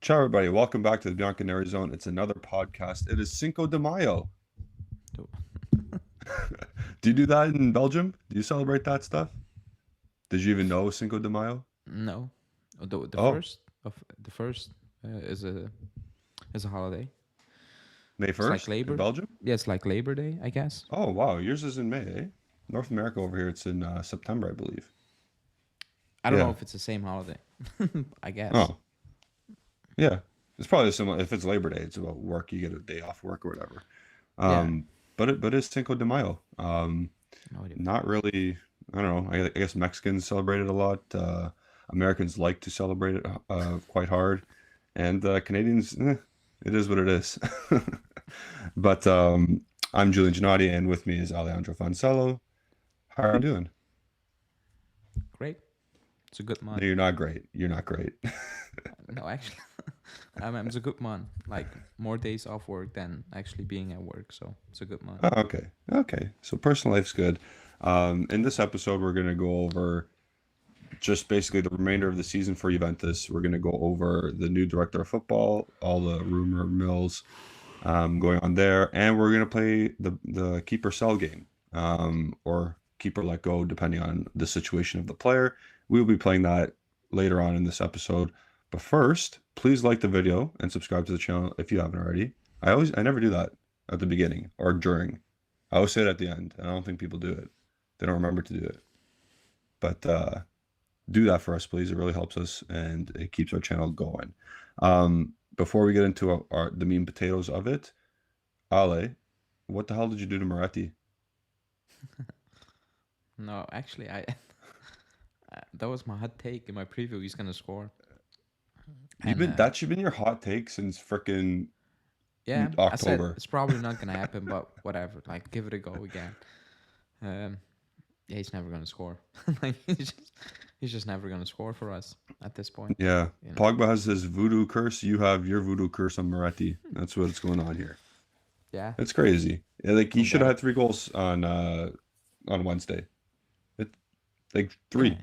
Ciao, everybody. Welcome back to the Bianconeri Zone. It's another podcast. It is Cinco de Mayo. Do- Do you do that in Belgium? Do you celebrate that stuff? Did you even know Cinco de Mayo? No, the Oh, first is a holiday. May It's like 1st in Labor. Belgium? Yeah, it's like Labor Day, I guess. Oh, wow. Yours is in May, eh? North America over here, it's in September, I believe. I don't know Yeah. if it's the same holiday. I guess. Oh, yeah. It's probably similar. If it's Labor Day, it's about work. You get a day off work or whatever. Yeah. But it's Cinco de Mayo. No idea. Not really. I don't know. I guess Mexicans celebrate it a lot. Americans like to celebrate it quite hard, and Canadians, it is what it is. But I'm Julian Gennady, and with me is Alejandro Fonsello. How are you doing? Great. It's a good No, month. you're not great. You're not great. No, actually, it's a good month. Like more days off work than actually being at work, so it's a good month. Oh, okay. Okay. So personal life's good. In this episode, we're going to go over just basically the remainder of the season for Juventus. We're going to go over the new director of football, all the rumor mills going on there, and we're going to play the keeper sell game or keeper let go, depending on the situation of the player. We will be playing that later on in this episode. But first, please like the video and subscribe to the channel if you haven't already. I never do that at the beginning or during. I always say it at the end, and I don't think people do it. They don't remember to do it. But do that for us, please. It really helps us and it keeps our channel going. Before we get into the meat and potatoes of it, Ale, what the hell did you do to Miretti? No, actually, I that was my hot take in my preview. He's gonna score, and That should have been your hot take since frickin' yeah, I said October. it's probably not gonna happen, but whatever. Like, give it a go again. Um, yeah, he's never gonna score. Like he's just never gonna score for us at this point. Yeah. You know. Pogba has his voodoo curse. You have your voodoo curse on Miretti. That's what's going on here. Yeah, It's crazy. Yeah, like he no should have had doubt. 3 goals on Wednesday. It like Yeah, three.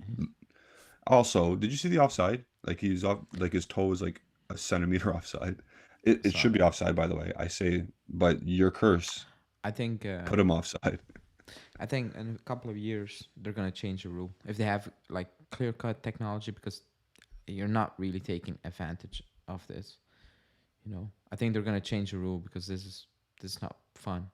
Also, did you see the offside? Like he's off, like his toe is like a centimeter offside. It so should be offside, by the way. I say, but your curse I think put him offside. I think in a couple of years they're gonna change the rule if they have like clear cut technology because you're not really taking advantage of this. You know, I think they're gonna change the rule because this is not fun,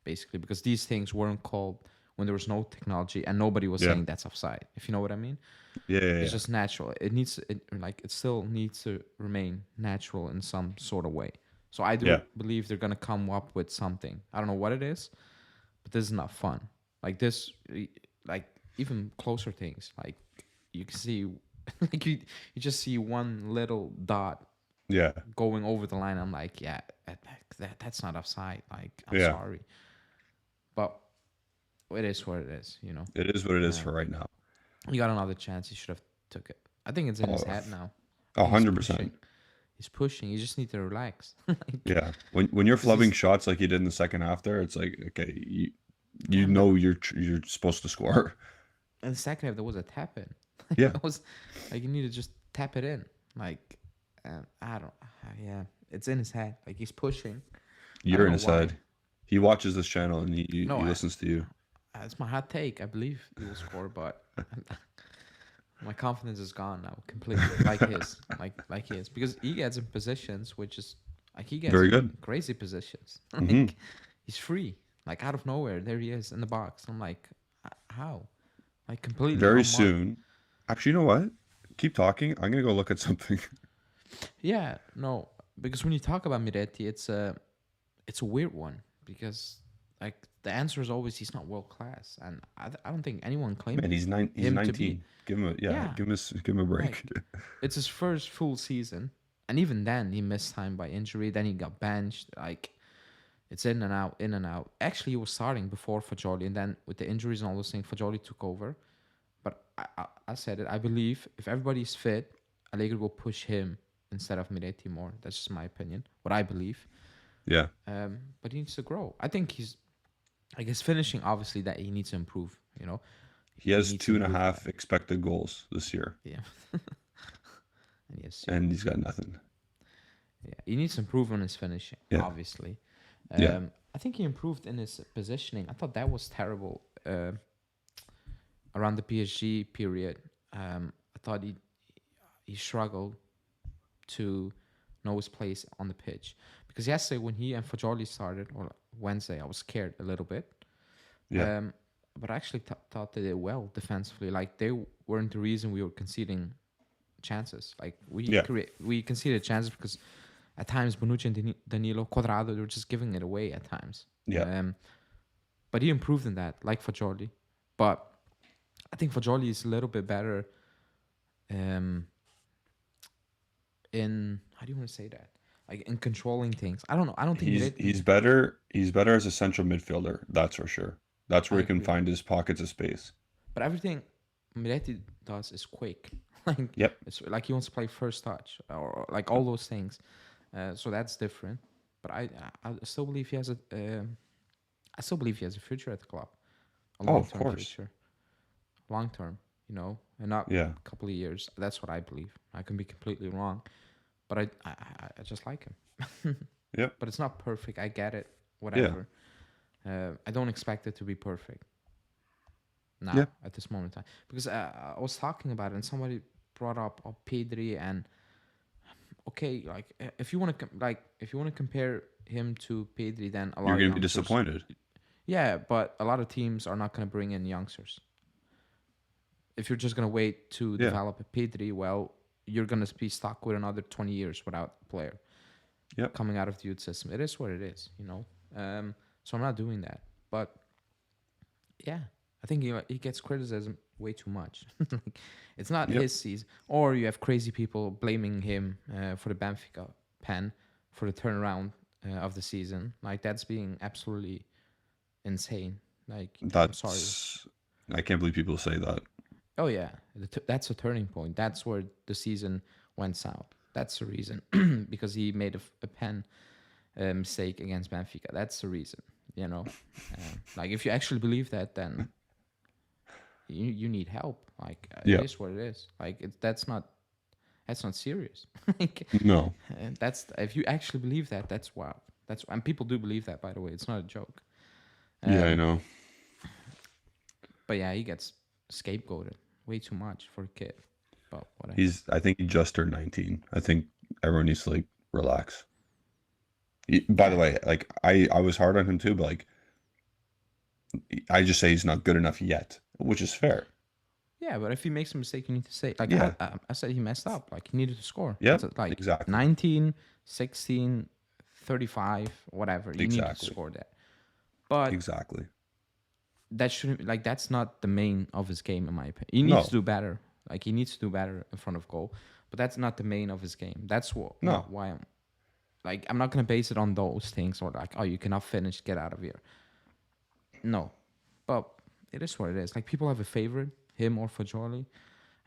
basically because these things weren't called when there was no technology and nobody was Yeah, saying that's offside. If you know what I mean. yeah, yeah, It's yeah. just natural. It still needs to remain natural in some sort of way. So I do Yeah. believe they're gonna come up with something. I don't know what it is, but this is not fun. Like this, like even closer things. Like you can see, like you just see one little dot Yeah, going over the line. I'm like, yeah, that's not offside. Like I'm yeah. sorry, but it is what it is. You know. It is what it is Uh, for right now. he got another chance. He should have took it. I think it's in his Oh, head now. I a think he's hundred pushing. percent. He's pushing. You just need to relax. Like, Yeah. When you're because flubbing he's shots like you did in the second half there, it's like, okay, you yeah, but know you're supposed to score. in the second half there was a tap in. Yeah. It was like you need to just tap it in. Like I don't. Yeah, it's in his head. Like he's pushing. I You're don't in know his why. head. He watches this channel and No, he listens to you. it's my hot take. I believe he will score, but my confidence is gone now completely. Like his, because he gets in positions which is like he gets Very in good. crazy positions. Hmm. Like he's free, like out of nowhere. There he is in the box. I'm like, how? Like completely Very unmarked. soon. Actually, you know what? Keep talking. I'm gonna go look at something. Yeah, no, because when you talk about Miretti, it's a weird one because like the answer is always he's not world class, and I don't think anyone claimed Man, he's him to be. 19. Give him a yeah, Yeah, give him a break. like it's his first full season, and even then he missed time by injury. Then he got benched. Like it's in and out, in and out. Actually, he was starting before Fajoli, and then with the injuries and all those things, Fajoli took over. But I said it. I believe if everybody's fit, Allegri will push him instead of Miretti more. That's just my opinion. What I believe. Yeah. But he needs to grow. I think he's. I guess finishing obviously that he needs to improve. You know, He he has needs to two and a improve that. half expected goals this year, Yeah, and he has two. and he's got nothing. he needs to improve on his finishing, Yeah. obviously. Yeah. I think he improved in his positioning. I thought that was terrible around the PSG period. I thought he struggled to know his place on the pitch because yesterday when he and Fajoli started, or Wednesday, I was scared a little bit. Yeah. But I actually thought they did well defensively. Like they weren't the reason we were conceding chances. Like Yeah. we conceded chances because at times Bonucci and Danilo Quadrado, they were just giving it away at times. Yeah. But he improved in that, like Fajoli. But I think Fajoli is a little bit better in, how do you want to say that? Like in controlling things. I don't know. I don't think He's Miretti. he's better. He's better as a central midfielder. That's for sure. That's I where he can agree. find his pockets of space. But everything Miretti does is quick. Like Yep. it's like he wants to play first touch or like all those things. So that's different. But I still believe he has a I still believe he has a future at the club, a Oh, long of term course. future, long term. And not Yeah. a couple of years. That's what I believe. I can be completely wrong, but I just like him. Yep. But it's not perfect. I get it. Yeah. Whatever. I don't expect it to be perfect Yeah. now at this moment in time because I was talking about it and somebody brought up Pedri and okay, like if you want to if you want to compare him to Pedri, then a You're lot of gonna be youngsters. disappointed. Yeah, but a lot of teams are not going to bring in youngsters. If you're just going to wait to Yeah. develop a Pedri, well, you're going to be stuck with another 20 years without a player Yep. coming out of the youth system. It is what it is. So I'm not doing that. But yeah, I think he gets criticism way too much. Like, it's not Yep. his season. Or you have crazy people blaming him for the Benfica pen for the turnaround of the season. Like that's being absolutely insane. Like I'm sorry. That's. I can't believe people say that. Oh yeah, that's a turning point. That's where the season went south. That's the reason because he made a pen mistake against Benfica. That's the reason. Like if you actually believe that, then you need help. Like it Yeah. is what it is. Like that's not serious. Like No. that's if you actually believe that, that's wow. And people do believe that, by the way. It's not a joke. Yeah, I Um, know. but yeah, he gets scapegoated way too much for a kid. But whatever. I think he just turned 19. I think everyone needs to like relax. By the Yeah, way, like I was hard on him too, but like I just say he's not good enough yet, which is fair. yeah. But if he makes a mistake, you need to say like Yeah. I said he messed up. Like he needed to score. Yep. Like Exactly. 19, 16, 35, whatever. You needed to Exactly. score that. But Exactly. that shouldn't like that's not the main of his game in my opinion. He needs to No. do better. Like he needs to do better in front of goal. But that's not the main of his game. That's No. why I'm not gonna base it on those things or like, oh, you cannot finish, get out of here. No. But it is what it is. Like people have a favorite, him or Fajoli.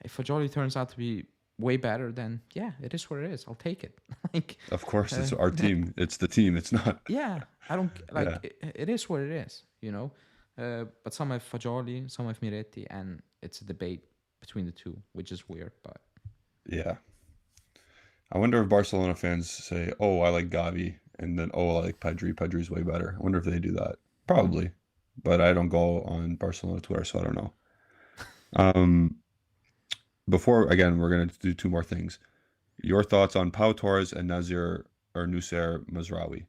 If Fajoli turns out to be way better, then yeah, it is what it is. I'll take it. Like Of course, it's our team. It's the team. It's not. yeah, I don't Yeah. like it is what it is. But some have Fajoli, some have Miretti, and it's a debate between the two, which is weird. But Yeah. I wonder if Barcelona fans say, "Oh, I like Gavi," and then, "Oh, I like Pedri. Pedri's way better." I wonder if they do that. Probably, but I don't go on Barcelona Twitter, so I don't know. Um, before again, we're gonna do two more things. Your thoughts on Pau Torres and Nazir or Nusser Mazraoui?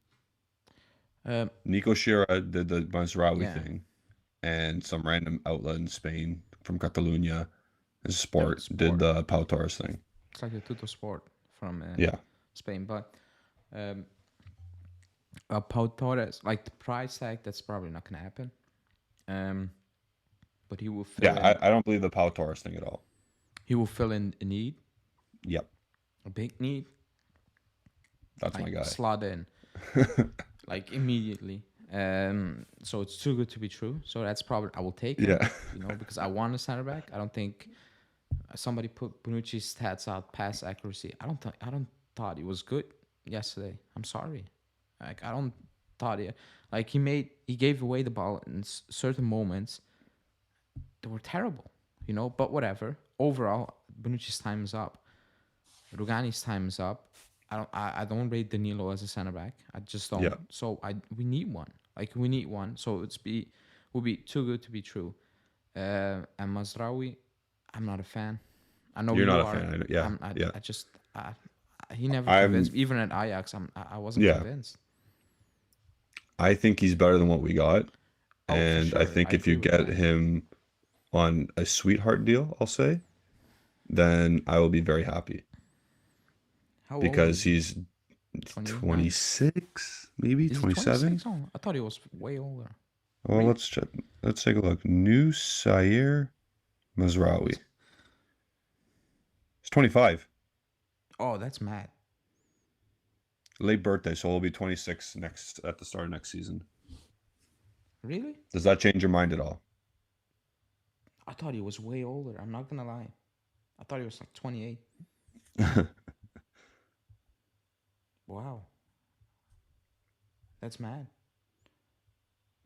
um, Nico Shira did the Mazraoui yeah, thing, and some random outlet in Spain from Catalunya, yeah, Sport did sport. the Pau Torres thing. It's like the Tuto Sport from Yeah, Spain, but um, Pau Torres, like the price tag, that's probably not gonna happen. Um, but he will fill yeah. in. I don't believe the Pau Torres thing at all. He will fill in a need, Yep, a big need, that's my like guy. slot in, like immediately. So it's too good to be true. So that's probably I will take him, Yeah, because I want a center back. I don't think somebody put Bonucci's stats out, pass accuracy. I don't thought he was good yesterday. I'm sorry, like I don't thought like he gave away the ball in certain moments that were terrible. But whatever. Overall, Bonucci's time is up. Rugani's time is up. I don't rate Danilo as a center back. I just Yeah, don't. So we need one. Like we need one. So would be too good to be true. And Mazraoui, I'm not a fan. I know you're you not a are. fan. Yeah, yeah. I just he never convinced I'm me. Even at Ajax, I wasn't yeah. convinced. I think he's better than what we got, Oh, for and I sure, think I if you agree with get that. him on a sweetheart deal, I'll say, then I will be very happy How old because is he? he's 29? 26, maybe Is he 26? 27. Oh, I thought he was way older. Well, Really? let's check. Let's take a look. New Sayer Mazraoui. He's 25. Oh, that's mad. Late birthday, so he'll be 26 next at the start of next season. Really? Does that change your mind at all? I thought he was way older. I'm not gonna lie. I thought he was like 28. Wow, that's mad.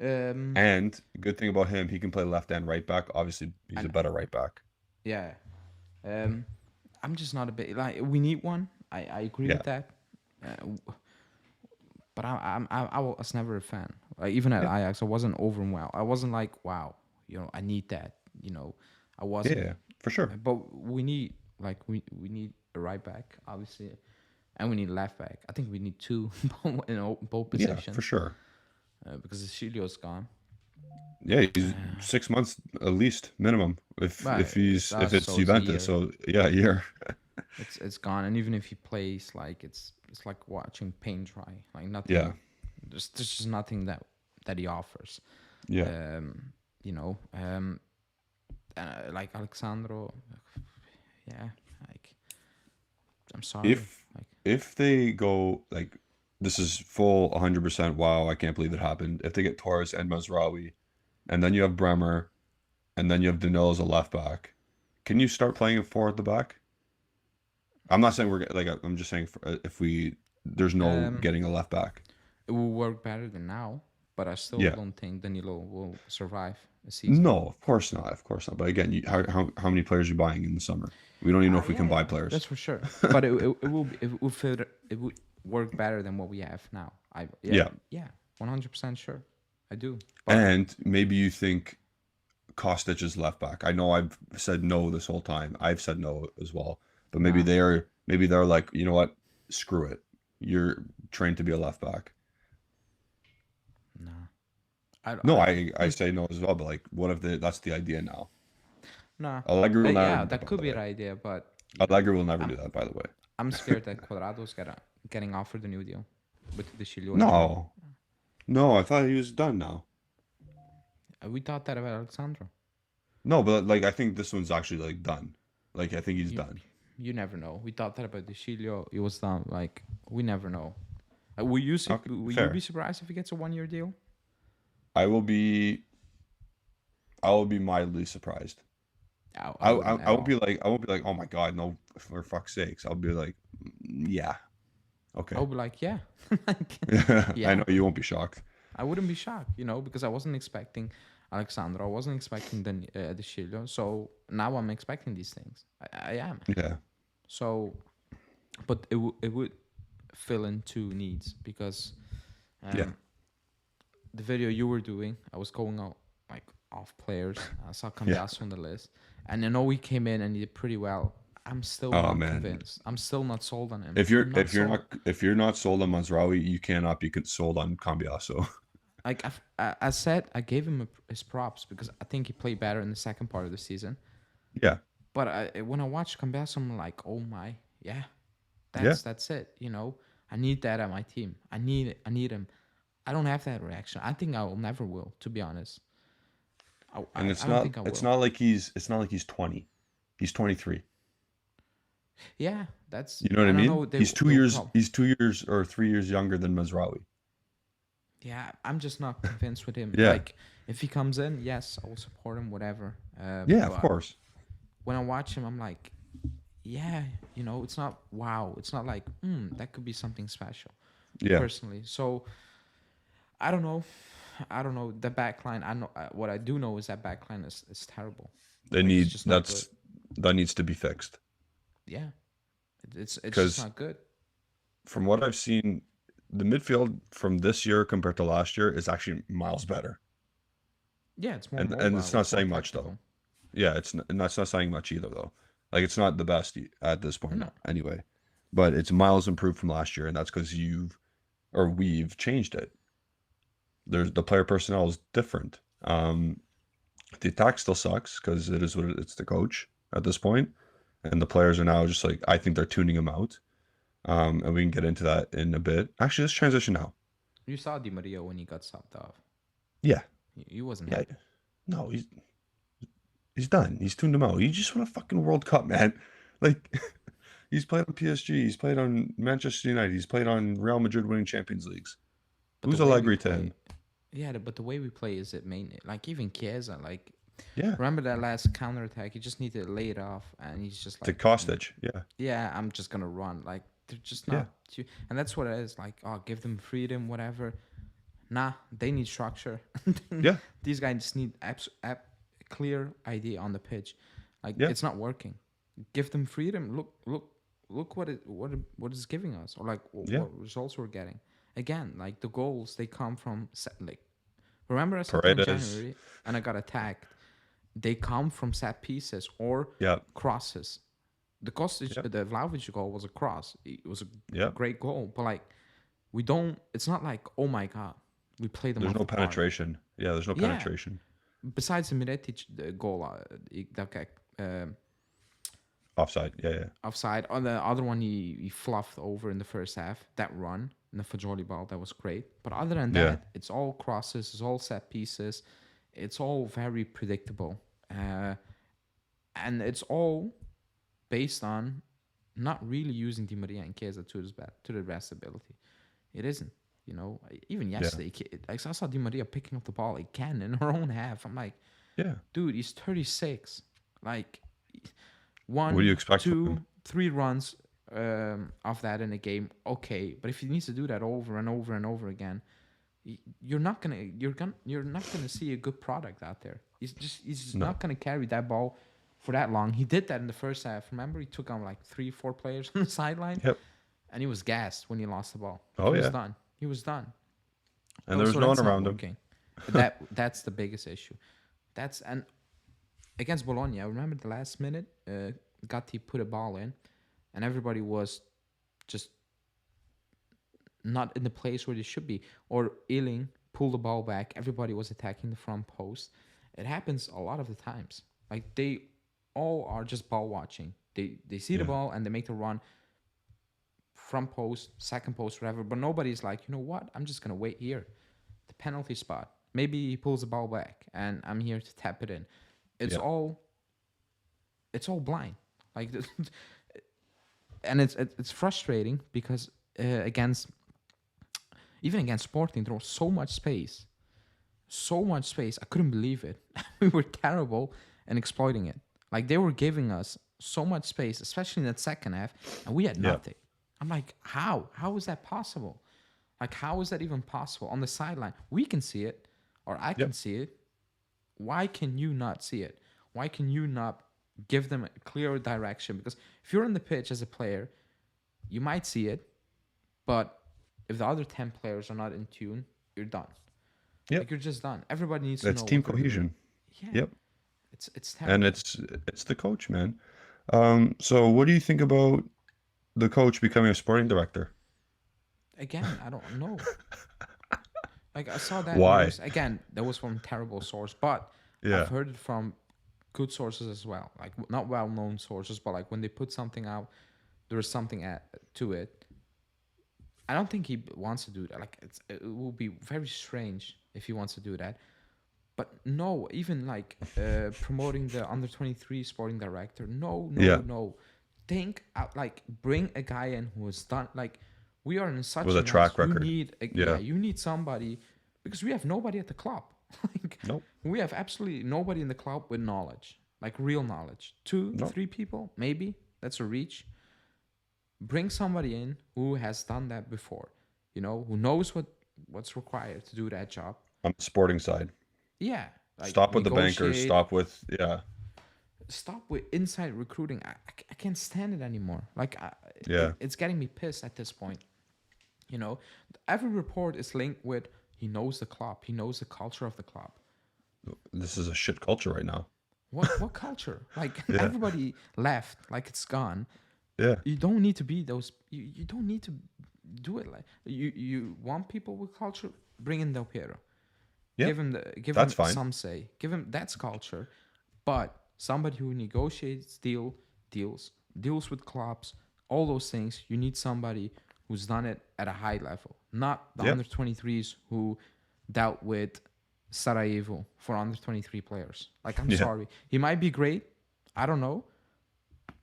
Um, And good thing about him, he can play left and right back. Obviously, he's a and better right back. yeah, um, I'm just not a bit like we need one. I agree Yeah, with that. But I was never a fan. Like even at yeah, Ajax, I wasn't overwhelmed. I wasn't like, wow, I need that. I yeah, wasn't. yeah, for sure. But we need we need a right back, obviously, and we need a left back. I think we need two in both Yeah, for positions sure. because Cecilio's gone. Yeah, he's Uh, 6 months at least minimum. but it's If us, it's so it's a Juventus, year. so yeah, a year. It's gone, and even if he plays, like it's like watching paint dry. Like Yeah, nothing. There's just nothing that he offers. yeah. Um, you know, like Alexandro. Yeah, like I'm sorry. If Like if they go like this is full 100%. Wow, I can't believe it happened. If they get Torres and Mazraoui, and then you have Bremer, and then you have Danilo as a left back, can you start playing a four at the back? I'm not saying we're like I'm just saying if we there's no um, getting a left back. it will work better than now, but I still Yeah. don't think Danilo will survive a season. No, of course not. Of course not. But again, how many players are you buying in the summer? We don't even know if we Yeah, can buy yeah, that's players. for sure. But it will fit. It would work better than what we have now. Yeah. Yeah, 100% sure. I do. But And maybe you think Kostic is left back. I know I've said no this whole time. I've said no as well. But nah, maybe they're like, you know what? Screw it. You're trained to be a left back. nah. No, I I say no as well, but like what if that's the idea now? nah. Allegri will never Yeah, do that, that by could the be an way. idea, but Allegri will never I'm do that, by the way. I'm scared that Quadrado's getting offered a new deal with the Chilio injury. No. No, I thought he was done now. We thought that about Alexandro. No, but like I think this one's actually like done. Like I think he's You done. you never know. We thought that about the Chilio. It was done. Like we never know. Okay, Will you be fair. surprised if he gets a 1 year deal? I will be I will be mildly surprised. I wouldn't I at won't be all. like oh my God, no, for fuck's sakes. I'll be like yeah. I Okay. would be like, yeah, like, I yeah. know you won't be shocked. I wouldn't be shocked, because I wasn't expecting Alexandro. I wasn't expecting the Chilio. So now I'm expecting these things. I am. Yeah. So, but it would fill in two needs because Yeah. um, the video you were doing, I was going out like off players. I saw Yeah. Cambiasso on the list, and I know he came in and he did pretty well. I'm still Oh not man. convinced. I'm still not sold on him. I'm not sold. If you're not sold on Mazraoui, you cannot be sold on Cambiaso. Like I said, I gave him his props because I think he played better in the second part of the season. Yeah. But when I watch Cambiasso, I'm like, oh my, yeah, Yeah. that's it. I need that at my team. I need him. I don't have that reaction. I think I will never will. To be honest, And I don't think I it's will. not like he's 20. He's 23. Yeah, that's. You know what I I don't mean? know. They will come. He's 2 years or 3 years younger than Mazraoui. Yeah, I'm just not convinced with him. Yeah. Like, if he comes in, yes, I will support him, whatever. Yeah, of But course. when I watch him, I'm like, yeah, it's not wow. It's not like, that could be something special, Yeah. personally. So I don't know. I don't know the backline. I know what I do know is that backline is terrible. They Like it's need just not good. that needs to be fixed. Yeah, it's just Because not good. from what I've seen, the midfield from this year compared to last year is actually miles better. Yeah, it's more And it's mobile. not It's more saying much though. tactical. Yeah, it's not saying much either though. Like it's not the best at this point No, anyway. But it's miles improved from last year, and that's because we've changed it. There's the player personnel is different. The attack still sucks because it is what it's the coach at this point, and the players are now just like I think they're tuning him out. And we can get into that in a bit. Actually, let's transition now. you saw Di Maria when he got subbed off. Yeah, He wasn't yeah. happy. No, he's done. He's tuned him out. He just won a fucking World Cup, man. Like he's played on PSG. He's played on Manchester United. He's played on Real Madrid winning Champions Leagues. But the Who's way we Allegri to play, him? yeah, but the way we play is it mainly like even Chiesa, like Yeah, remember that last counter attack? You just need to lay it off, and he's just to like, Kostic. Yeah, yeah, I'm just gonna run. Like they're just yeah, not, and that's what it is. Like, oh, give them freedom, whatever. Nah, they need structure. yeah, These guys just need clear idea on the pitch. Like yeah, it's not working. Give them freedom. Look what it's giving us, or like yeah. what results we're getting. Again, like the goals they come from like remember I said in Paredes. January and I got attacked. They come from set pieces or Yeah, crosses. The Kostic, yeah, the Vlahovic goal was a cross. It was a yeah. great goal, but like we don't. It's not like oh my god, we play them There's off no the park. penetration. Yeah, there's no Yeah. penetration. Besides the Miretti goal, that guy Offside. Yeah, yeah, offside. On the other one, he fluffed over in the first half. That run in the Fajoli ball, that was great. But other than yeah, that, it's all crosses, it's all set pieces. It's all very predictable. And it's all based on not really using Di Maria and Chiesa to the best ability. It isn't. You know, even yeah, yesterday, I saw Di Maria picking up the ball again in her own half. I'm like, yeah. dude, he's 36. Like, What do you one, expect from two, him? three runs of that in a game, okay. But if he needs to do that over and over and over again, you're not gonna see a good product out there. He's just No. not gonna carry that ball for that long. He did that in the first half. Remember, he took on like 3-4 players on the sideline, Yep. and he was gassed when he lost the ball. Oh He was yeah. done. He was done. And there was So no one that's not around him. working. That's the biggest issue. That's and against Bologna, I remember the last minute, Gatti put a ball in, and everybody was just not in the place where they should be. Or Ealing pulled the ball back. Everybody was attacking the front post. It happens a lot of the times. Like they all are just ball watching. They see the Yeah. ball and they make the run front post, second post, whatever. But nobody's like, you know what? I'm just gonna wait here, the penalty spot. Maybe he pulls the ball back, and I'm here to tap it in. It's Yeah. all, it's all blind. Like, and it's frustrating because against even against Sporting, there was so much space, so much space. I couldn't believe it. We were terrible in exploiting it. Like they were giving us so much space, especially in that second half, and we had Yeah. nothing. I'm like, how? How is that possible? Like, how is that even possible? On the sideline, we can see it, or I can Yep. see it. Why can you not see it? Why can you not give them a clear direction? Because if you're on the pitch as a player, you might see it, but if the other 10 players are not in tune, you're done. Yep. Like you're just done. Everybody needs to It's know team what they're doing. cohesion. Yeah, Yep. it's And terrible. it's the coach, man. So what do you think about the coach becoming a sporting director? Again, I don't know. Like I saw that Why? news again. That was from terrible source, but Yeah. I've heard it from good sources as well. Like not well-known sources, but like when they put something out, there is something to it. I don't think he wants to do that. Like it will be very strange if he wants to do that. But no, even like promoting the under 23 sporting director. No, no, Yeah. no. Think out, like bring a guy in who has done like we are in such With a a track mess. record. You need Yeah. you need somebody because we have nobody at the club. Like Nope. we have absolutely nobody in the club with knowledge, like real knowledge. Two, Nope. three people, maybe that's a reach. Bring somebody in who has done that before, who knows what's required to do that job. On the sporting side. Yeah, like Stop with the bankers. negotiate. Stop with Stop with inside recruiting. I can't stand it anymore. Like Yeah. it's getting me pissed at this point. You know, every report is linked with he knows the club, he knows the culture of the club. This is a shit culture right now. What culture? Like Yeah. everybody left, like it's gone. Yeah. You don't need to be those. You don't need to do it like you want people with culture. Bring in Del Piero. Yeah. Give That's him fine. some say. Give him that's culture, but somebody who negotiates deals with clubs, all those things. You need somebody who's done it at a high level, not the Yep. under 23s who dealt with Sarajevo for under 23 players. Like I'm Yeah. sorry, he might be great. I don't know,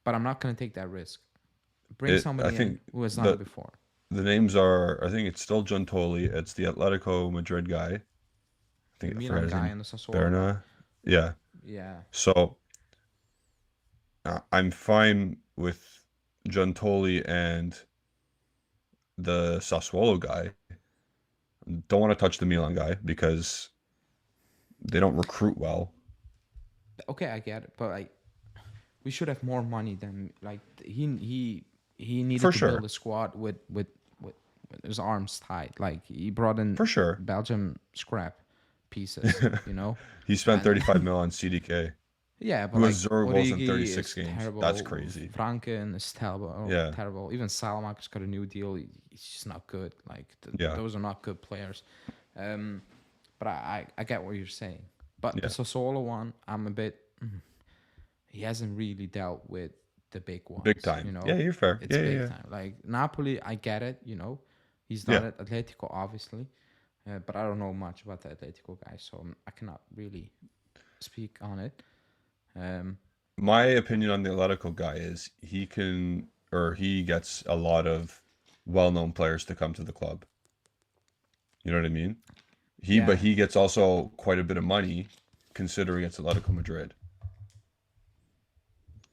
but I'm not gonna take that risk. Bring I somebody in think who has done the it before. the names are, I think it's still Giuntoli. It's the Atletico Madrid guy. I The think I forgot Milan his guy name. and the Sassuolo guy. Berna. Yeah. Yeah. So I'm fine with Giuntoli and the Sassuolo guy. Don't want to touch the Milan guy because they don't recruit well. Okay, I get it, but like we should have more money than like he needed For to build sure. a squad with his arms tied. Like he brought in For sure. Belgium scrap pieces, you know, He spent and 35 mil on CDK. yeah, but Who has like 0 goals in Origi 36 is games? That's terrible. crazy. Franken is terrible. Yeah. Terrible. Even Salamaker's got a new deal. He's just not good. Like Yeah. those are not good players. Um, but I get what you're saying. But the Yeah. Sassuolo one, I'm a bit. He hasn't really dealt with the big Big ones. You time. Yeah, know, you're fair. it's Yeah, yeah, big yeah. time. Like Napoli, I get it. You know, he's done Yeah. it. Atletico, obviously, but I don't know much about the Atletico guy, so I cannot really speak on it. Um, My opinion on the Atletico guy is he gets a lot of well-known players to come to the club. You know what I mean? But yeah, he gets also quite a bit of money considering it's Atletico Madrid.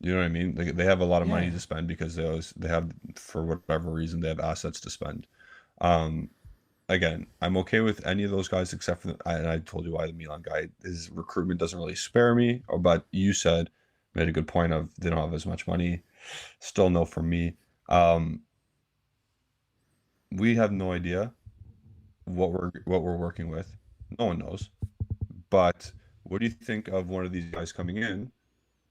You know what I mean? They have a lot of yeah, money yeah. to spend because they have, for whatever reason, they have assets to spend. Um, Again, I'm okay with any of those guys except for and I told you why the Milan guy, his recruitment doesn't really spare me. But you said made a good point of they don't have as much money. Still no for me. Um, we have no idea what we're working with. No one knows. But what do you think of one of these guys coming in,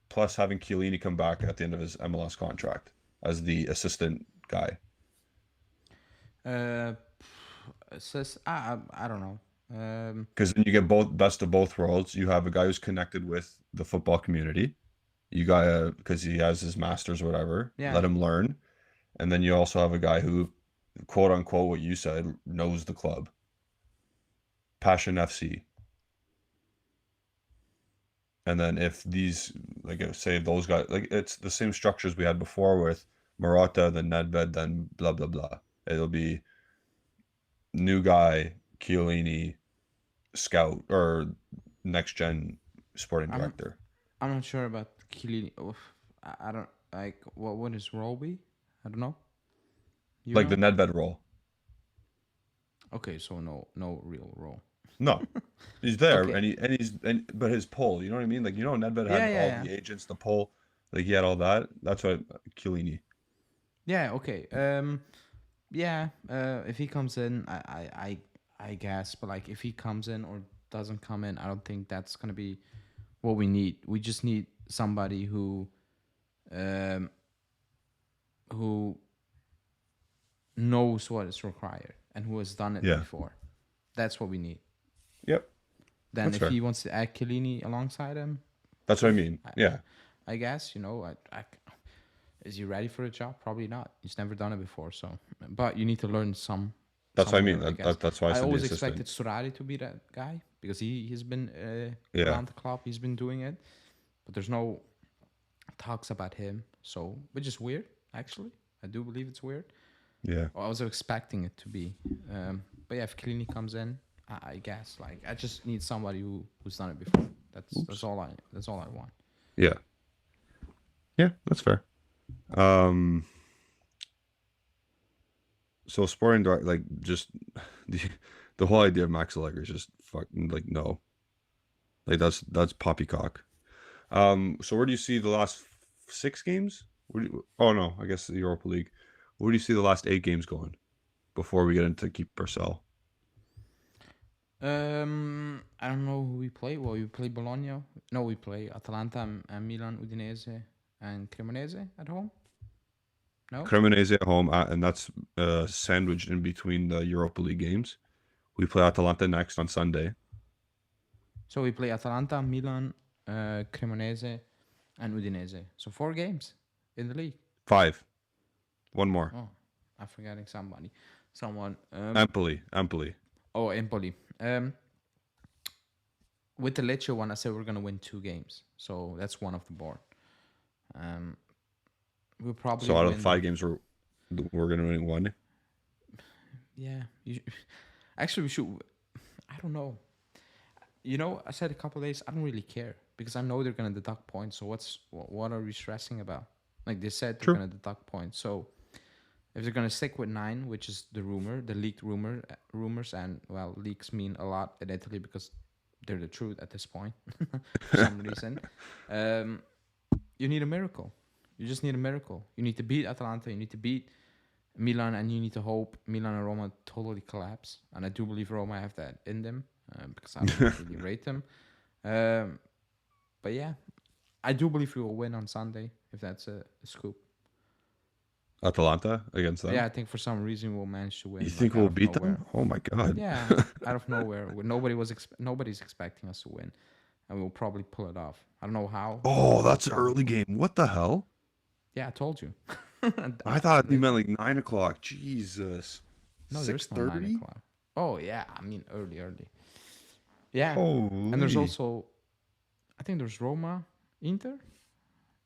plus having Chiellini come back at the end of his MLS contract as the assistant guy? Uh, says I don't know. Because then you get both best of both worlds. You have a guy who's connected with the football community. You gotta, because he has his masters or whatever, Yeah, let him learn. And then you also have a guy who, quote unquote, what you said, knows the club. Passion FC. And then if these, like say those guys, like it's the same structures we had before with Marotta, then Nedved, then blah blah blah. It'll be new guy, Chiellini, scout or next gen sporting I'm director. I'm not sure about Chiellini. Oof, I don't like what would his role be? I don't know. You Like the know? Nedved role. Okay, so no real role. No, he's there, Okay. but his pull, you know what I mean? Like Nedved Yeah, had yeah, all yeah. the agents, the pull, like he had all that. That's what Chiellini. Yeah, okay. Yeah, if he comes in, I guess, but like if he comes in or doesn't come in, I don't think that's gonna be what we need. We just need somebody um, who knows what is required and who has done it Yeah. before. That's what we need. Yep. Then That's if fair. he wants to add Chiellini alongside him, That's what I cool. mean. Yeah. I guess is he ready for the job? Probably not. He's never done it before, so. But you need to learn That's what I mean. somewhere, I guess. That's why I I said the always assistant. expected Surari to be that guy because he's been Yeah. around the club. He's been doing it, but there's no talks about him. So, which is weird, actually. I do believe it's weird. Yeah. Or I was expecting it to be. But yeah, if Klini comes in, I guess like I just need somebody who's done it before. That's Oops. all I want. Yeah. Yeah, that's fair. Um, so sporting direct, like just the the whole idea of Max Allegri is just fucking like no. Like that's poppycock. So where do you see the last 6 games? Oh no, I guess the Europa League. Where do you see the last 8 games going? before we get into keep or sell? I don't know who we play. Well, we play Bologna. No, we play Atalanta and Milan, Udinese, and Cremonese at home. No, Cremonese at home, and that's sandwiched in between the Europa League games. We play Atalanta next on Sunday. so we play Atalanta, Milan, Cremonese, and Udinese. So 4 games in the league. 5. One more. Oh, I'm forgetting somebody. Someone. Empoli. Oh, Empoli. With the Lecce one, I said we're gonna win 2 games, so that's one of the board. Um, we'll probably So out of win. the 5 games, we're gonna win 1. Yeah, actually we should. I don't know. You know, I said a couple days. I don't really care because I know they're gonna deduct points. So what are we stressing about? Like they said, they're True. gonna deduct points. So if they're gonna stick with 9, which is the rumor, the leaked rumors, and well, leaks mean a lot in Italy because they're the truth at this point for some reason. Um, you need a miracle. You just need a miracle. You need to beat Atalanta. You need to beat Milan, and you need to hope Milan and Roma totally collapse. And I do believe Roma have that in them because I don't really rate them. But yeah, I do believe we will win on Sunday if that's a scoop. Atalanta against them. Yeah, I think for some reason we'll manage to win. You think out we'll of beat nowhere. them? Oh my god. Yeah, out of nowhere. Nobody's expecting us to win, and we'll probably pull it off. I don't know how. Oh, that's an Probably. early game. What the hell? Yeah, I told you. I thought you meant like 9 o'clock. Jesus. No, there's no 9 o'clock. Oh yeah, I mean early. Yeah, and there's Holy. also, I think there's Roma, Inter,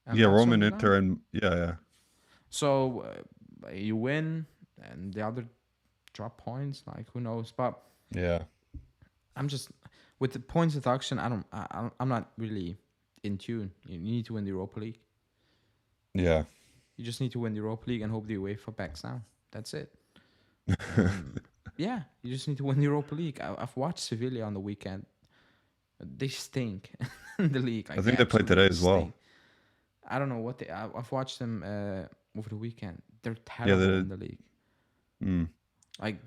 and Yeah, Lazio Roman Milan. Inter and yeah. So you win, and the other drop points. Like who knows? But Yeah. I'm just with the points deduction. I'm not really in tune. You need to win the Europa League. Yeah. You just need to win the Europa League and hope the UEFA backs down. That's it. Yeah, you just need to win the Europa League. I've watched Sevilla on the weekend. They stink in the league. Like, I think they played today as well. stink. I don't know what I've watched them over the weekend. They're Yeah, terrible in the league. mm, Like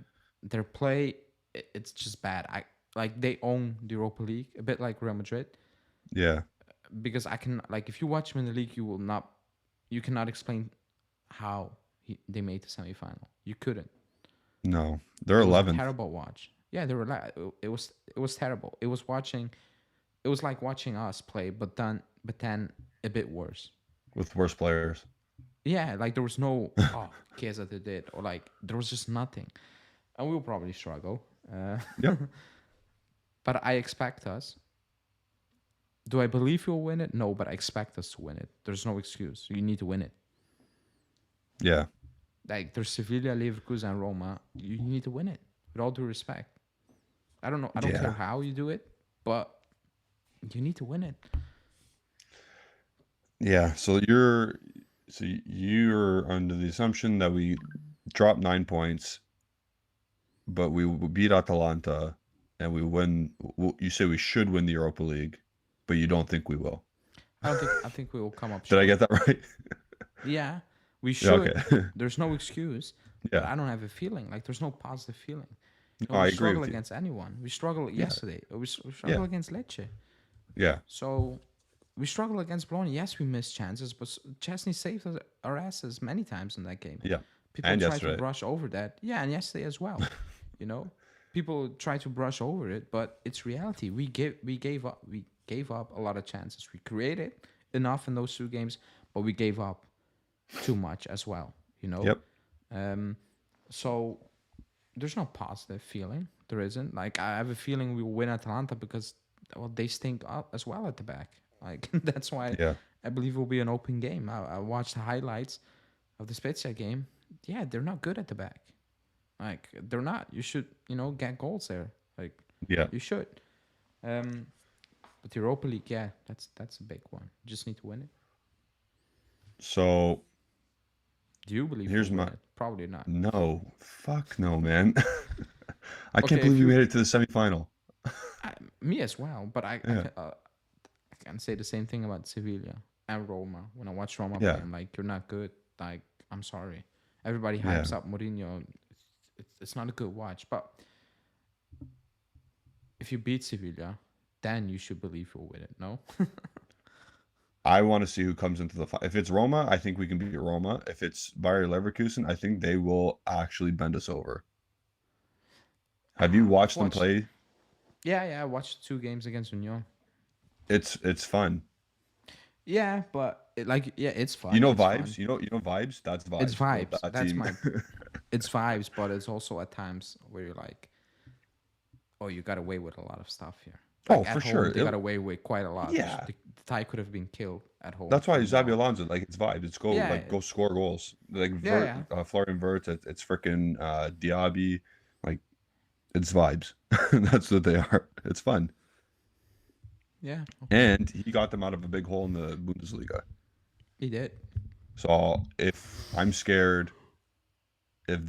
their play, it's just bad. Like they own the Europa League a bit like Real Madrid. yeah. Because I can like if you watch them in the league, you cannot explain how they made the semifinal. You couldn't. No. They're It was a 11th. terrible watch. Yeah, they were like it was terrible. It was like watching us play, but then a bit worse. With worse players. Yeah, like there was no Chiesa did it, or like there was just nothing, and we'll probably struggle. Yep. But I expect us. Do I believe we'll win it? No, but I expect us to win it. There's no excuse. You need to win it. Yeah. Like there's Sevilla, Leverkusen, and Roma. You need to win it. With all due respect. I don't know. I don't Yeah. care how you do it, but you need to win it. Yeah. So you're under the assumption that we drop 9 points, but we will beat Atalanta and we win. You say we should win the Europa League, but you don't think we will. I think we will come up Did short. I get that right? Yeah, we Yeah, should. okay. There's no excuse. Yeah. But I don't have a feeling. Like there's no positive feeling. No, I we agree struggle with you. against anyone. We struggled yesterday. We struggle against Lecce. Yeah. So we struggle against Bologna. Yes, we missed chances, but Chesney saved our asses many times in that game. Yeah. People And try yesterday. to brush over that. Yeah, and yesterday as well. You know, people try to brush over it, but it's reality. We gave up a lot of chances. We created enough in those 2 games, but we gave up too much as well. You know. Yep. So there's no positive feeling. There isn't. Like I have a feeling we will win Atalanta because they stink up as well at the back. Like that's why Yeah. I believe it will be an open game. I watched the highlights of the Spezia game. Yeah, they're not good at the back. Like they're not. You should get goals there. Like Yeah. you should. But the Europa League, yeah, that's a big one. You just need to win it. So Do you believe? Here's we'll win my- it? Probably not. no, fuck no, man. I Okay, can't believe if we you- made it to the semifinal. Me as well, but I Yeah. can say the same thing about Sevilla and Roma. When I watch Roma Yeah. play, I'm like, you're not good. Like, I'm sorry. Everybody Yeah. hypes up Mourinho. it's not a good watch. But if you beat Sevilla, then you should believe you'll win it. No. I want to see who comes into the final. If it's Roma, I think we can beat Roma. If it's Bayer Leverkusen, I think they will actually bend us over. Have you I've watched them watched. play? Yeah, yeah. I watched 2 games against Union. It's fun. Yeah, but yeah, it's You fun. know It's vibes. fun. You know vibes. That's It's vibes, bro. vibes. That That's team. my. It's vibes, but it's also at times where you're like, oh, you got away with a lot of stuff here. Oh, Like at for sure. home, they got away with quite a lot. Yeah. The tie could have been killed at home That's why for Xabi Union. Alonso, like it's vibes. It's Yeah, go score goals. Like yeah, yeah, Florian Wirtz, it's freaking Diaby. Like it's vibes. That's what they are. It's fun. yeah. Okay, And he got them out of a big hole in the Bundesliga. he did. So if I'm scared that's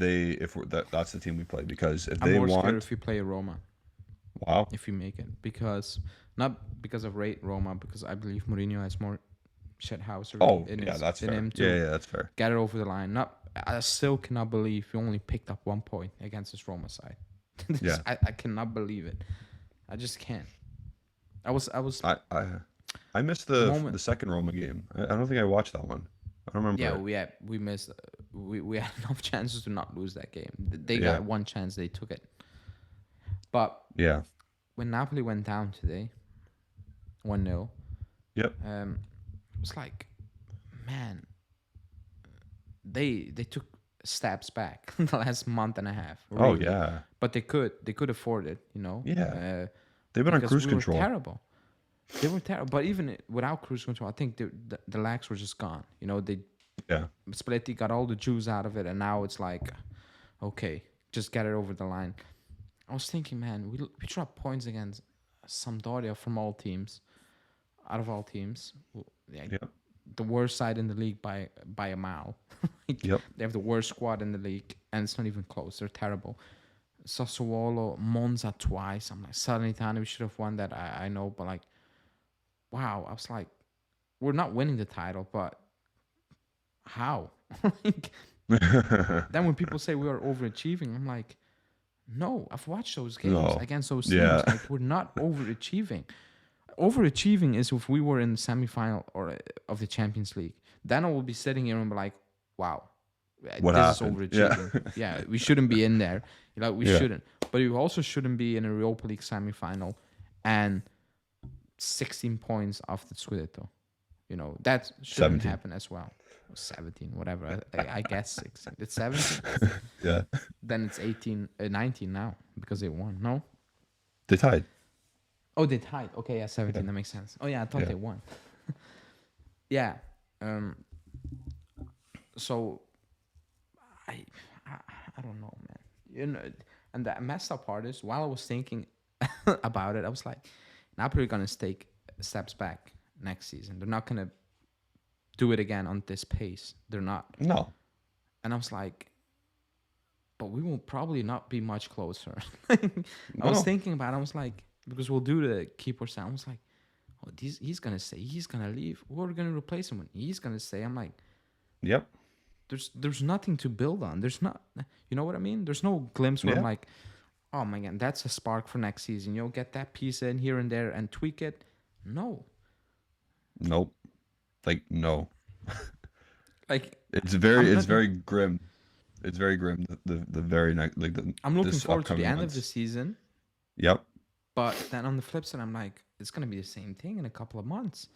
the team we play, because if I'm they more scared want, if you play Roma, wow. if you make it, because not because of rate Roma, because I believe Mourinho has more shithousery Oh, in yeah, that's in fair. him Yeah, to yeah, that's fair. get it over the line. Not, I still cannot believe you only picked up 1 point against this Roma side. Yeah. I cannot believe it. I just can't. I was I missed the the moment. second Roma game. I don't think I watched that one. I don't remember Yeah, it. we missed. We had enough chances to not lose that game. They Yeah. got one chance, they took it. But Yeah. when Napoli went down today, 1-0, Yep. it was like, man, they took steps back the last month and a half. Oh Really. yeah. But they could afford it, you know. Yeah. They've been on Because cruise we were control. terrible. They were terrible. But even without cruise control, I think the lags were just gone. You know, Yeah. Spalletti got all the juice out of it, and now it's like, okay, just get it over the line. I was thinking, man, we dropped points against Sampdoria from all teams, out of all teams. Like, Yep. the worst side in the league by a mile. Like, Yep. they have the worst squad in the league, and it's not even close. They're terrible. Sassuolo, Monza twice. I'm like, Salernitana, we should have won that. I know, but like, wow. I was like, we're not winning the title, but how? Like, then when people say we are overachieving, I'm like, no, I've watched those games No. against those Yeah. teams. Like, we're not overachieving. Overachieving is if we were in the semifinal or of the Champions League. Then I will be sitting here and be like, wow, What this happened? is overachieving. Yeah, we shouldn't be in there. Like, we Yeah. shouldn't. But you also shouldn't be in a Europa League semifinal and 16 points off the Scudetto. You know, that shouldn't 17. happen as well. 17, whatever. I guess 16. It's 17. Yeah. Then it's 19 now because they won. No? They tied. Oh, they tied. Okay, yeah, 17. Yeah. That makes sense. Oh, yeah, I thought Yeah. they won. Yeah. So, I don't know, man. You know, and the messed up part is, while I was thinking about it, I was like, Napoli are going to take steps back next season. They're not going to do it again on this pace. They're not. No. And I was like, but we will probably not be much closer. I was No. thinking about it. I was like, because we'll do the keeper sound. I was like, oh, he's going to stay. He's going to leave. Who are going to replace him with? He's going to stay. I'm like, Yep. there's nothing to build on. There's not, you know what I mean? There's no glimpse where I'm Yeah. like, oh my God, that's a spark for next season. You'll get that piece in here and there and tweak it. No. Nope. Like no. Like, It's I'm very not- very grim. It's very grim. The very next like the. I'm looking this forward to the upcoming end of months. the season. Yep. But then on the flip side, I'm like, it's going to be the same thing in a couple of months.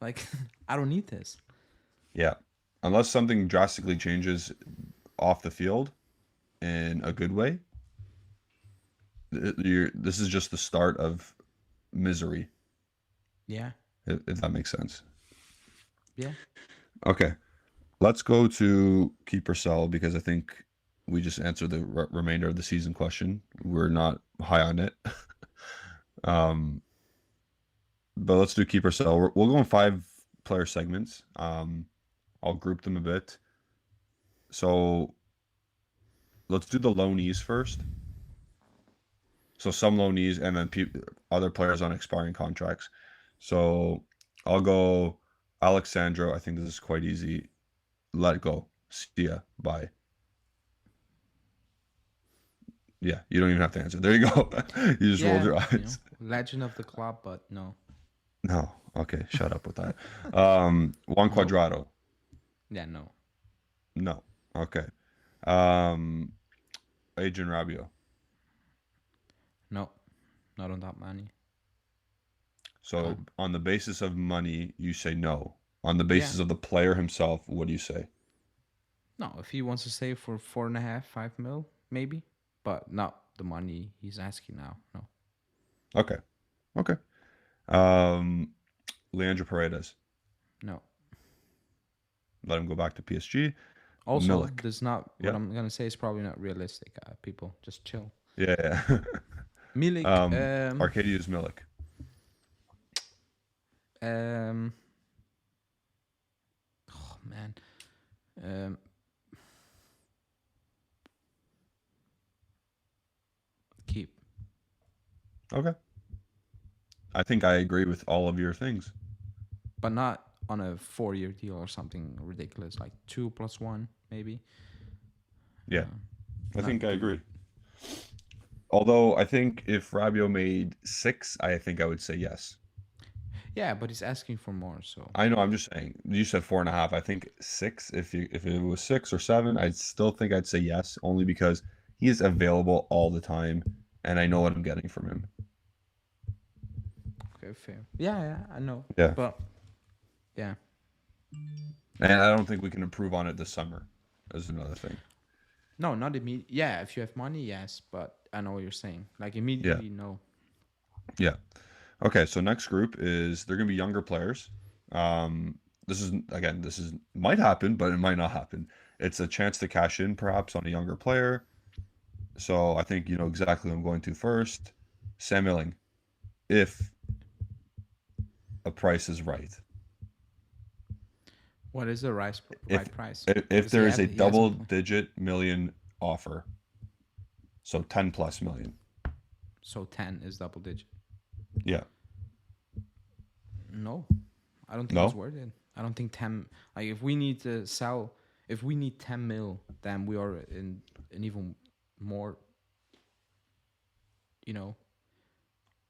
Like, I don't need this. Yeah. Unless something drastically changes off the field in a good way, this is just the start of misery, Yeah. if that makes sense. Yeah. Okay. Let's go to keep or sell, because I think we just answered the remainder of the season question. We're not high on it. But let's do keep or sell. We'll go in 5-player segments. I'll group them a bit. So let's do the loanees first. So some loanees and then other players on expiring contracts. So I'll go Alexandro. I think this is quite easy. Let go. See ya. Bye. Yeah, you don't even have to answer. There you go. You just rolled Yeah, your eyes. legend of the club, but no, No. Okay, shut up with that. Juan no, Cuadrado. yeah, no, No. Okay. Um, Adrian Rabiot. no, not on that money. So No, on the basis of money, you say no. On the yeah, basis of the player himself, what do you say? no. If he wants to save for 4.5, 5 mil, maybe, but not the money he's asking now. No, Okay. Okay. Um, Leandro Paredes. no. Let him go back to PSG. Also, Milik. there's not what Yeah. I'm gonna say is probably not realistic. People, just chill. Yeah. Yeah. Milik, Arcadius Milik. um, oh man, um, keep, Okay. I think I agree with all of your things. but not on a 4-year deal or something ridiculous like 2+1 maybe. Yeah. I Not think I 3. agree. Although I think if Rabiot made 6, I think I would say yes. Yeah, but he's asking for more, so I know. I'm just saying. You said 4.5. I think 6. If it was 6 or 7, I still think I'd say yes, only because he is available all the time, and I know what I'm getting from him. okay, fair. Yeah, yeah, I know, Yeah, but yeah, and I don't think we can improve on it this summer. Is another thing. no, not immediate. Yeah, if you have money, yes, but I know what you're saying. Like Yeah, immediately, no. yeah. Okay, so next group is they're gonna be younger players. This is again, this is might happen, but it might not happen. It's a chance to cash in perhaps on a younger player. So I think you know exactly what I'm going to first. Sam Milling, if a price is right. What is the If right price? if Because there is a he double hasn't. digit million offer, so 10 plus million. So 10 is double digit. Yeah. No, I don't think it's No? worth it. I don't think 10. Like if we need to sell, if we need 10 mil, then we are in an even more. You know,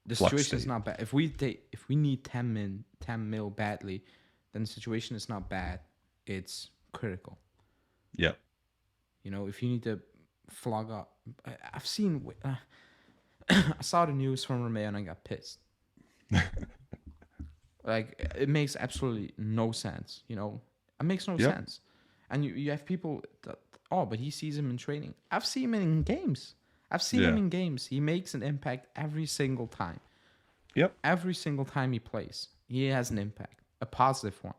the Flex situation is state. not bad. If we need 10 mil badly, then the situation is not bad. It's critical. Yeah. You know, if you need to flog up, I've seen. I saw the news from Romeo and I got pissed. Like it makes absolutely no sense. You know, it makes no Yep. sense. And you have people that but he sees him in training. I've seen him in games. I've seen him Yeah. in games. He makes an impact every single time. Yep. Every single time he plays, he has an impact, a positive one.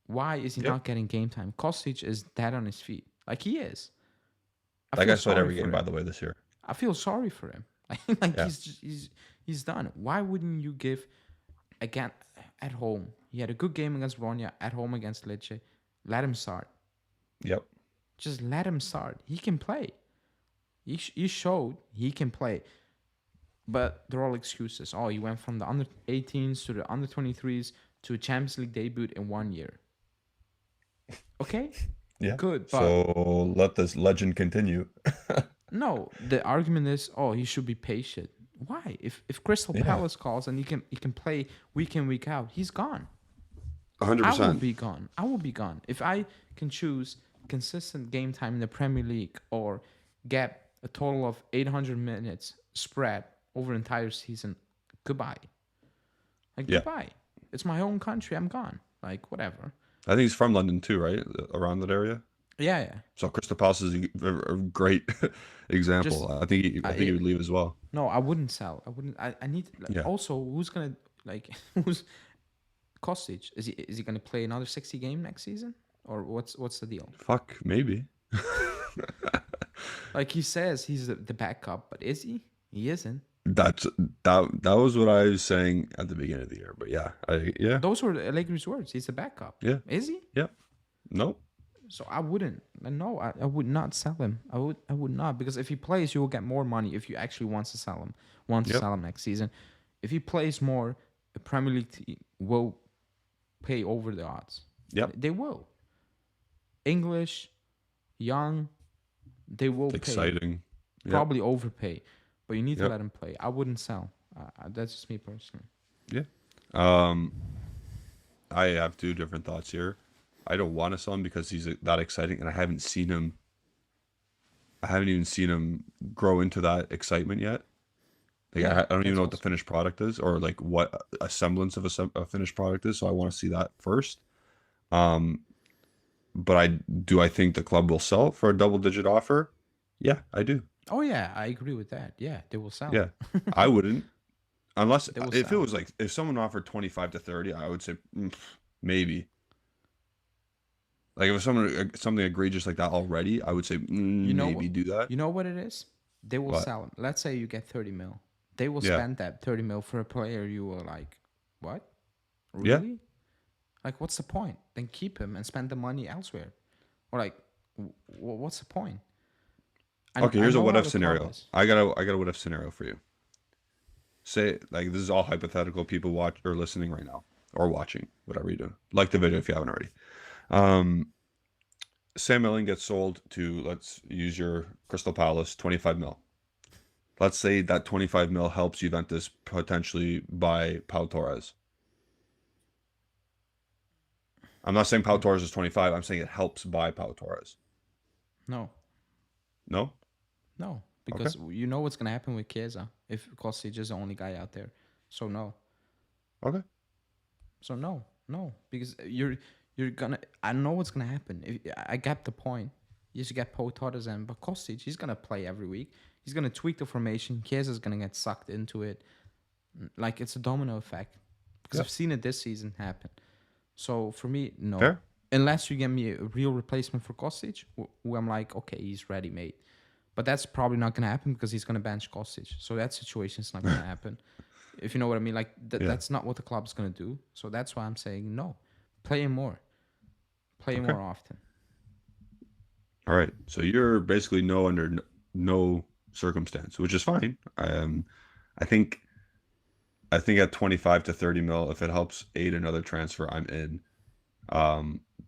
Why is he Yep. not getting game time? Kostic is dead on his feet, like he is. I That feel guy's played sorry every for game, by him. the way, this year. I feel sorry for him. Like Yeah. he's done. Why wouldn't you give again at home? He had a good game against Bologna at home against Lecce. Let him start. Yep. Just let him start. He can play. He showed he can play. But they're all excuses. Oh, he went from the under 18s to the under 23s to a Champions League debut in 1 year. Okay, Yeah. good, but So let this legend continue. no. The argument is, oh, he should be patient. Why? If Crystal Yeah. Palace calls and he can play week in week out, he's gone. I will 100%. be gone. I will be gone. If I can choose consistent game time in the Premier League or get a total of 800 minutes spread over an entire season, goodbye. Like, Yeah. goodbye. It's my home country. I'm gone. Like, whatever. I think he's from London too, right? Around that area. Yeah, yeah. So Crystal Palace is a great example. Just, I think he would leave as well. no, I wouldn't sell. I wouldn't. I need, like, Yeah. also, who's going to, like, who's Kostic? Is he going to play another 60 game next season? Or what's the deal? Fuck, maybe. Like, he says he's the backup, but is he? He isn't. That's that was what I was saying at the beginning of the year. But yeah. Those were Allegri's words. He's a backup. Yeah. Is he? Yep. Nope. So I wouldn't. No, I would not sell him. I would not, because if he plays, you will get more money if you actually want to Yep. sell him next season. If he plays more, the Premier League team will pay over the odds. Yep. They will. English, young, they will pay. Exciting. Yep. Probably overpay, but you need to Yep. let him play. I wouldn't sell. That's just me personally. Yeah. Um, I have two different thoughts here. I don't want to sell him because he's that exciting, and I haven't seen him. I haven't even seen him grow into that excitement yet. Like Yeah, I don't even that's know what the also finished product is, or like what a semblance of a finished product is. So I want to see that first. Um, but I think the club will sell for a double-digit offer? Yeah, I do. Oh yeah, I agree with that. Yeah, they will sell. Yeah, I wouldn't unless They will if it sell. was like if someone offered 25 to 30, I would say maybe. Like if someone something egregious like that already, I would say You know what? maybe do that. You know what it is? They will But sell him. Let's say you get 30 mil. They will yeah, spend that 30 mil for a player you were like, what? yeah. Really? Like, what's the point? Then keep him and spend the money elsewhere. Or like, what's the point? Okay, I here's a know what how if the club scenario. is. I got a what if scenario for you. Say like this is all hypothetical. People watch or listening right now or watching whatever you do. Like the video if you haven't already. Um, Sam Milling gets sold to, let's use your Crystal Palace, 25 mil. Let's say that 25 mil helps Juventus potentially buy Pau Torres. I'm not saying Pau Mm, Torres is 25. I'm saying it helps buy Pau Torres. No, No? no, Okay. because you know what's gonna happen with Chiesa if Kostic is the only guy out there. So no, Okay. no, because you're gonna. I know what's gonna happen. I get the point. You just get Paul Torres and but Kostic, he's gonna play every week. He's gonna tweak the formation. Chiesa's gonna get sucked into it. Like it's a domino effect. Because I've Yep. seen it this season happen. So for me, no. Fair. Unless you get me a real replacement for Kostic, who I'm like, okay, he's ready made. But that's probably not gonna happen because he's gonna bench Kostic. So that situation's not gonna happen. If you know what I mean, like Yeah. that's not what the club's gonna do. So that's why I'm saying no. Play him more. Play him Okay. more often. All right. So you're basically no under no circumstance, which is fine. I think at 25 to 30 mil, if it helps aid another transfer, I'm in.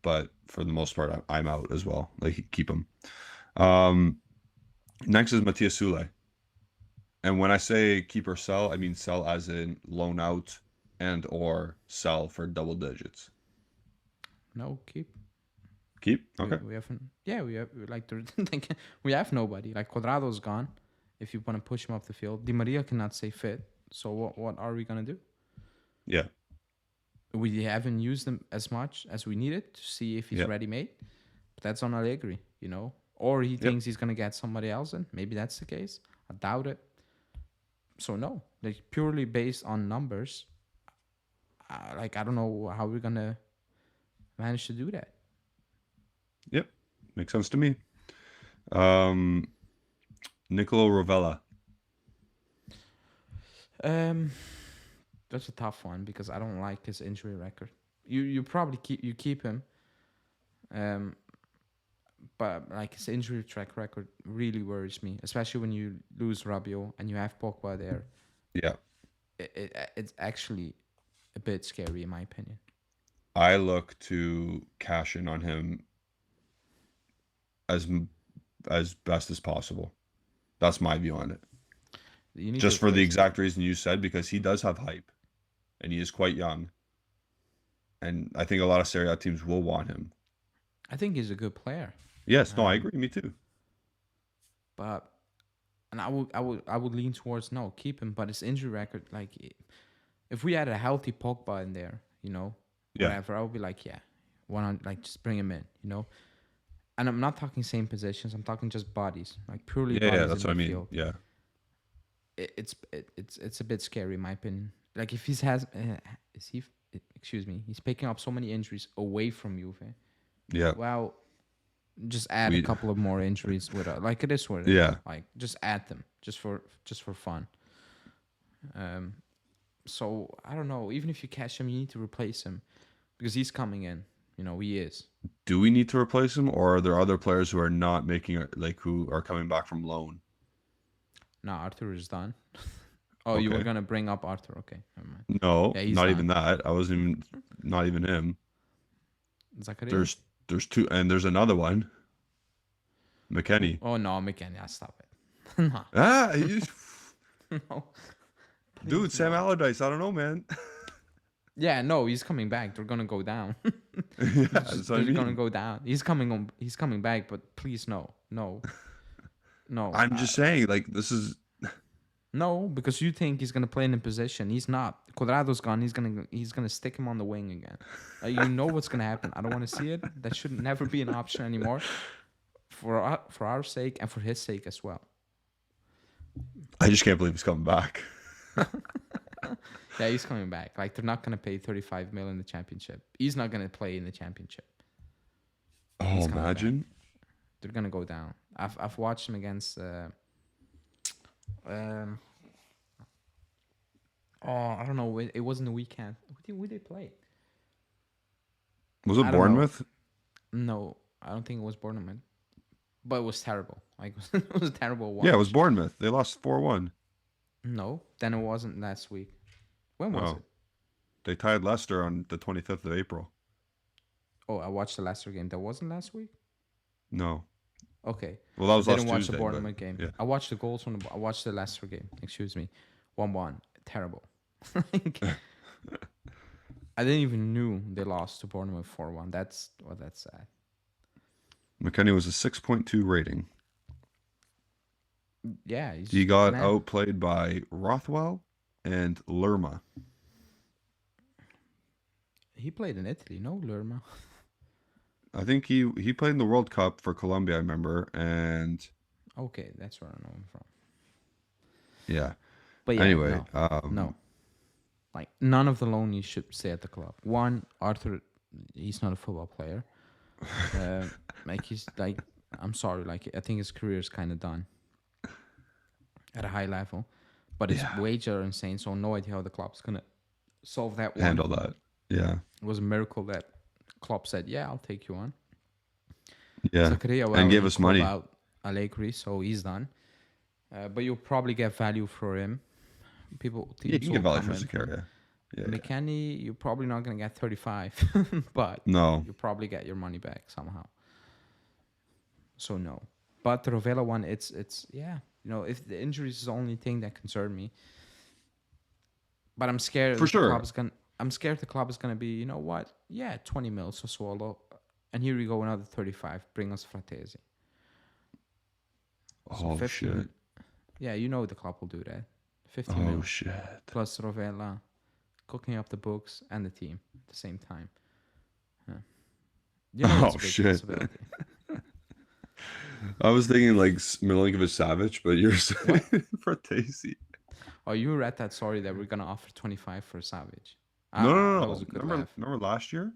But for the most part, I'm out as well. Like keep him. Um, Next is Matthias Sule. And when I say keep or sell, I mean sell as in loan out and or sell for double digits. No, keep. Keep? We, Okay. we haven't. Yeah, we have like like, we have nobody. Like Cuadrado's gone. If you want to push him up the field, Di Maria cannot stay fit. So what are we gonna do? Yeah. We haven't used him as much as we needed to see if he's Yep. ready made. But that's on Allegri, you know. Or he Yep. thinks he's gonna get somebody else in. Maybe that's the case. I doubt it. So no, like purely based on numbers. Like I don't know how we're gonna manage to do that. Yep. Makes sense to me. Um, Nicolo Rovella. Um, that's a tough one because I don't like his injury record. You probably keep him. Um, but like his injury track record really worries me, especially when you lose Rabiot and you have Pogba there. Yeah. It's actually a bit scary in my opinion. I look to cash in on him as as best as possible. That's my view on it. You need to Just for the replace him. exact reason you said, because he does have hype and he is quite young. And I think a lot of Serie A teams will want him. I think he's a good player. Yes, no, I Um, agree. Me too. but and I would lean towards no, keep him. But his injury record, like if we had a healthy Pogba in there, you know, Yeah. whatever, I would be like, yeah, 100, like just bring him in, you know. And I'm not talking same positions. I'm talking just bodies, like purely Yeah, bodies in that's what I mean. midfield. Yeah. It's a bit scary in my opinion. Like if he's has is he excuse me, he's picking up so many injuries away from Juve. Yeah. Well, just add a We couple of more injuries with like it is what it is. yeah. Like just add them just for fun. Um, so I don't know. Even if you catch him, you need to replace him because he's coming in. You know he is. Do we need to replace him, or are there other players who are not making it, like who are coming back from loan? No, Arthur is done. Oh, you were Okay. gonna bring up Arthur. Okay, never mind. No, Yeah, he's not done. even that. I wasn't even not even him. Zacharias. There's two and there's another one. Who? McKenny. Oh no, McKenna. Stop it. No, Ah, you, no, dude, please Sam no. Allardyce. I don't know, man. Yeah, no, he's coming back. They're gonna go down. Yeah, that's what I They're gonna mean. go down. He's coming on. He's coming back. But please, no, no, no, I'm just saying, like, this is. no, because you think he's gonna play in a position. He's not. Quadrado's gone. He's gonna stick him on the wing again. You know what's gonna happen. I don't want to see it. That should never be an option anymore. For our sake and for his sake as well. I just can't believe he's coming back. Yeah, he's coming back. Like they're not gonna pay 35 mil in the championship. He's not gonna play in the championship. Oh, He's coming back. imagine. They're gonna go down. I've watched him against. Um, oh, I don't know. It wasn't the weekend. Who did they play? Was it I don't know. Bournemouth? No, I don't think it was Bournemouth. But it was terrible. Like it was a terrible watch. Yeah, it was Bournemouth. They lost 4-1. No, then it wasn't last week. When was Oh, it? they tied Leicester on the 25th of April. Oh, I watched the Leicester game. That wasn't last week. No. Okay. Well, that was I last didn't watch Tuesday. the but Bournemouth game. yeah. I watched the goals from I watched the Leicester game. Excuse me, 1-1. Terrible. Like, I didn't even knew they lost to Bournemouth 4-1. That's sad. McKennie was a 6.2 rating. Yeah, he's He got man. outplayed by Rothwell and Lerma. He played in Italy, no Lerma. I think he played in the World Cup for Colombia, I remember, and Okay, that's where I know him from. yeah. But yeah, Anyway, no. Like none of the loanies should stay at the club. One, Arthur, he's not a football player. Like he's like, I'm sorry, like I think his career is kind of done at a high level, but his wages are insane. So no idea how the club's gonna solve that one. handle that. Yeah. It was a miracle that Klopp said, "Yeah, I'll take you on." Yeah. Zakaria And gave us money. out Allegri, so he's done. But you'll probably get value for him. Yeah, you can get value for Zakaria. Yeah. McKennie, you're probably not gonna get 35, but No. you'll probably get your money back somehow. So no, but the Rovella one, it's yeah, you know, if the injuries is the only thing that concerned me. But I'm scared For sure. I'm scared the club is gonna be, you know what? Yeah, 20 mil so swallow, and here we go another 35. Bring us Fratesi. Oh 50 shit. mil. Yeah, you know the club will do that. 50 Oh mil shit. plus Rovella, cooking up the books and the team at the same time. Yeah. You know it's a big shit. possibility. I was thinking like Milinkovic-Savic, but you're saying Fratesi. Oh, you read that story that we're gonna offer 25 for Savage. No. That was a good laugh. Remember last year?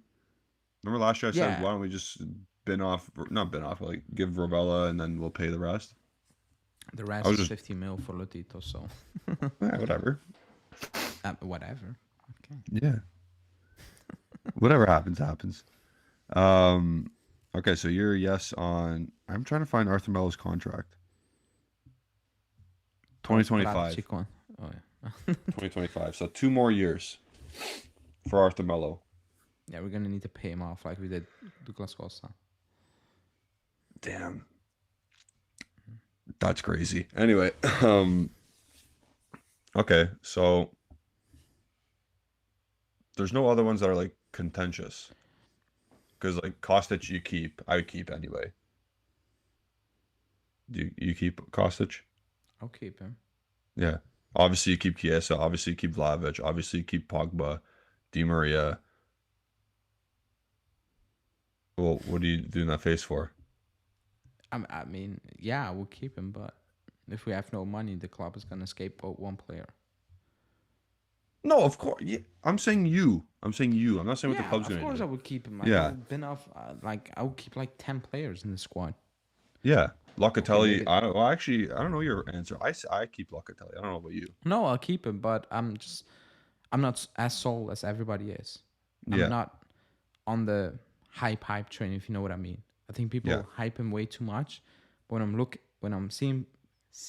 Remember last year I Yeah. said, why don't we just not bin off, but like give Rovella and then we'll pay the rest? The rest I is was just 50 mil for Lotito, so whatever. whatever. Okay. Yeah. Whatever happens. Okay, so you're yes on. I'm trying to find Arthur Melo's contract. 2025. Chico one. Oh yeah. 2025. So 2 more years for Arthur Melo. Yeah, we're gonna need to pay him off like we did Douglas Costa. Damn. That's crazy. Anyway, okay, so there's no other ones that are like contentious. Because like Kostic I would keep anyway. Do you keep Kostic? I'll keep him. Yeah. Obviously you keep Chiesa, obviously you keep Vlahovic, obviously you keep Pogba, Di Maria. Well, what are you doing that face for? I mean, yeah, we'll keep him, but if we have no money, the club is gonna scapegoat one player. No, of course. Yeah, I'm saying you. I'm not saying what the club's going to do. Of course I would keep him. Like, Yeah. I would keep like 10 players in the squad. Yeah. Locatelli. maybe- I don't know your answer. I keep Locatelli. I don't know about you. No, I'll keep him, but I'm not as sold as everybody is. I'm Yeah. not on the hype train, if you know what I mean. I think people hype him way too much. But when I'm seeing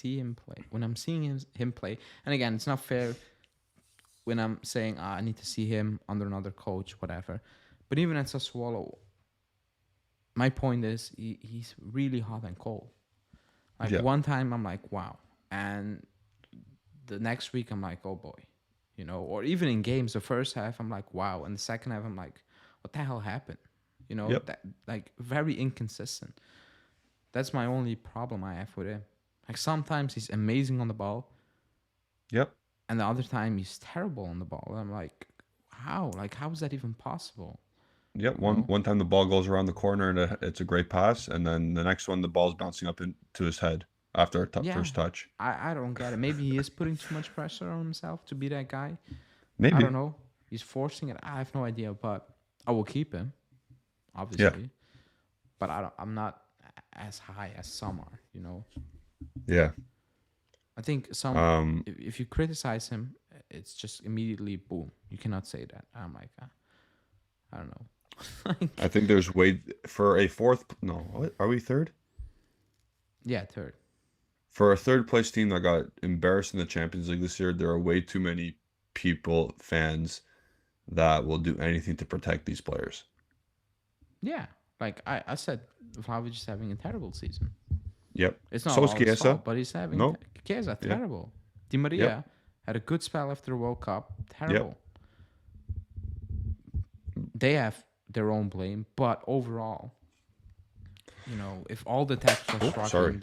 him play, and again, it's not fair when I'm saying I need to see him under another coach, whatever. But even at Sassuolo, my point is he's really hot and cold. Like one time I'm like, wow, and the next week I'm like, oh boy, you know. Or even in games, the first half I'm like, wow, and the second half I'm like, what the hell happened? You know, Yep. that like very inconsistent. That's my only problem I have with him. Like sometimes he's amazing on the ball, Yep. and the other time he's terrible on the ball. I'm like, how? Like how is that even possible? Yep. You know? One time the ball goes around the corner and it's a great pass, and then the next one the ball's bouncing up into his head after a Yeah, first touch. I don't get it. Maybe he is putting too much pressure on himself to be that guy. I don't Maybe. know. He's forcing it. I have no idea, but I will keep him, Yeah. obviously. But I'm not as high as some are. You know, Yeah. I think some. Um, If you criticize him, it's just immediately boom. You cannot say that. I'm like, I don't know. I Like, think there's way for a fourth. No, what are we third? yeah, third. For a third place team that got embarrassed in the Champions League this year, there are way too many fans that will do anything to protect these players. Yeah, like I said, Vlahovic is having a terrible season. Yep. It's not So is all his Chiesa. fault, but he's having. No. Chiesa Yeah. terrible. Di Yep. Maria had a good spell after the World Cup. Yep. Terrible. They have their own blame, but overall, you know, if all the attackers are Oh, sorry. struggling,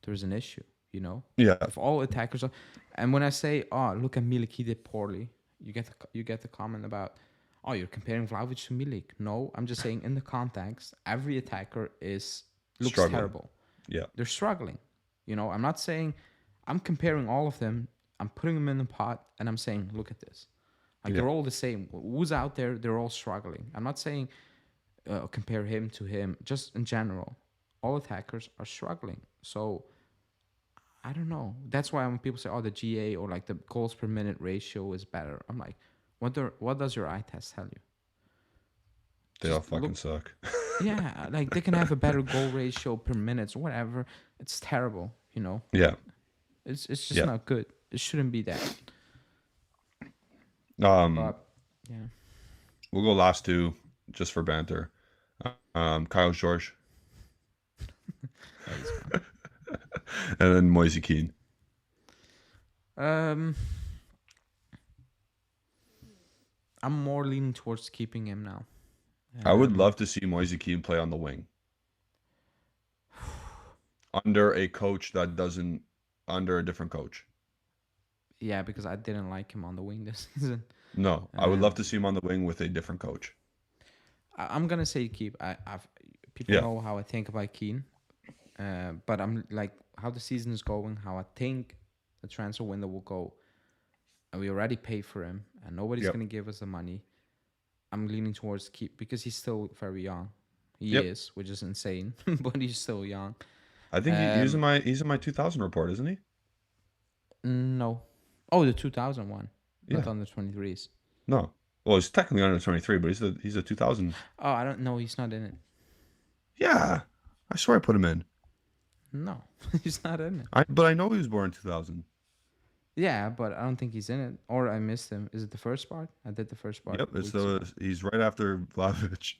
there's an issue. You know, Yeah. if all attackers are, and when I say, oh, look at Milik, he did poorly, you get the comment about, oh, you're comparing Vlahovic to Milik. No, I'm just saying in the context, every attacker looks Struggling. terrible. Yeah. They're struggling. You know, I'm not saying I'm comparing all of them. I'm putting them in the pot, and I'm saying, look at this. Like Yeah. they're all the same. Who's out there? They're all struggling. I'm not saying compare him to him. Just in general, all attackers are struggling. So I don't know. That's why when people say, "Oh, the GA or like the goals per minute ratio is better," I'm like, what does your eye test tell you? They all Just fucking look. suck. Yeah, like they can have a better goal ratio per minute, whatever. It's terrible. You know, Yeah. it's just Yeah. not good. It shouldn't be that. Um, But yeah, we'll go last two just for banter. Kyle George yeah, he's fine. and then Moise Keane. Um, I'm more leaning towards keeping him now. I would Um, love to see Moise Keane play on the wing under a coach that doesn't under a different coach. yeah, because I didn't like him on the wing this season. No, I would love Um, to see him on the wing with a different coach. I'm gonna say keep. I've people Yeah. know how I think about Keane, but I'm like how the season is going, how I think the transfer window will go, and we already paid for him, and nobody's Yep. gonna give us the money. I'm leaning towards keep because he's still very young. He Yep. is, which is insane, but he's still young. I think Um, he's in my 2000 report, isn't he? no, oh, the 2001, not Yeah. under 23s. No. Well, he's technically under 23, but he's a 2000. Oh, I don't know. He's not in it. Yeah. I swear I put him in. No, he's not in it. But I know he was born in 2000. Yeah, but I don't think he's in it. Or I missed him. Is it the first part? I did the first part Yep, weeks ago. he's right after Vlahovic.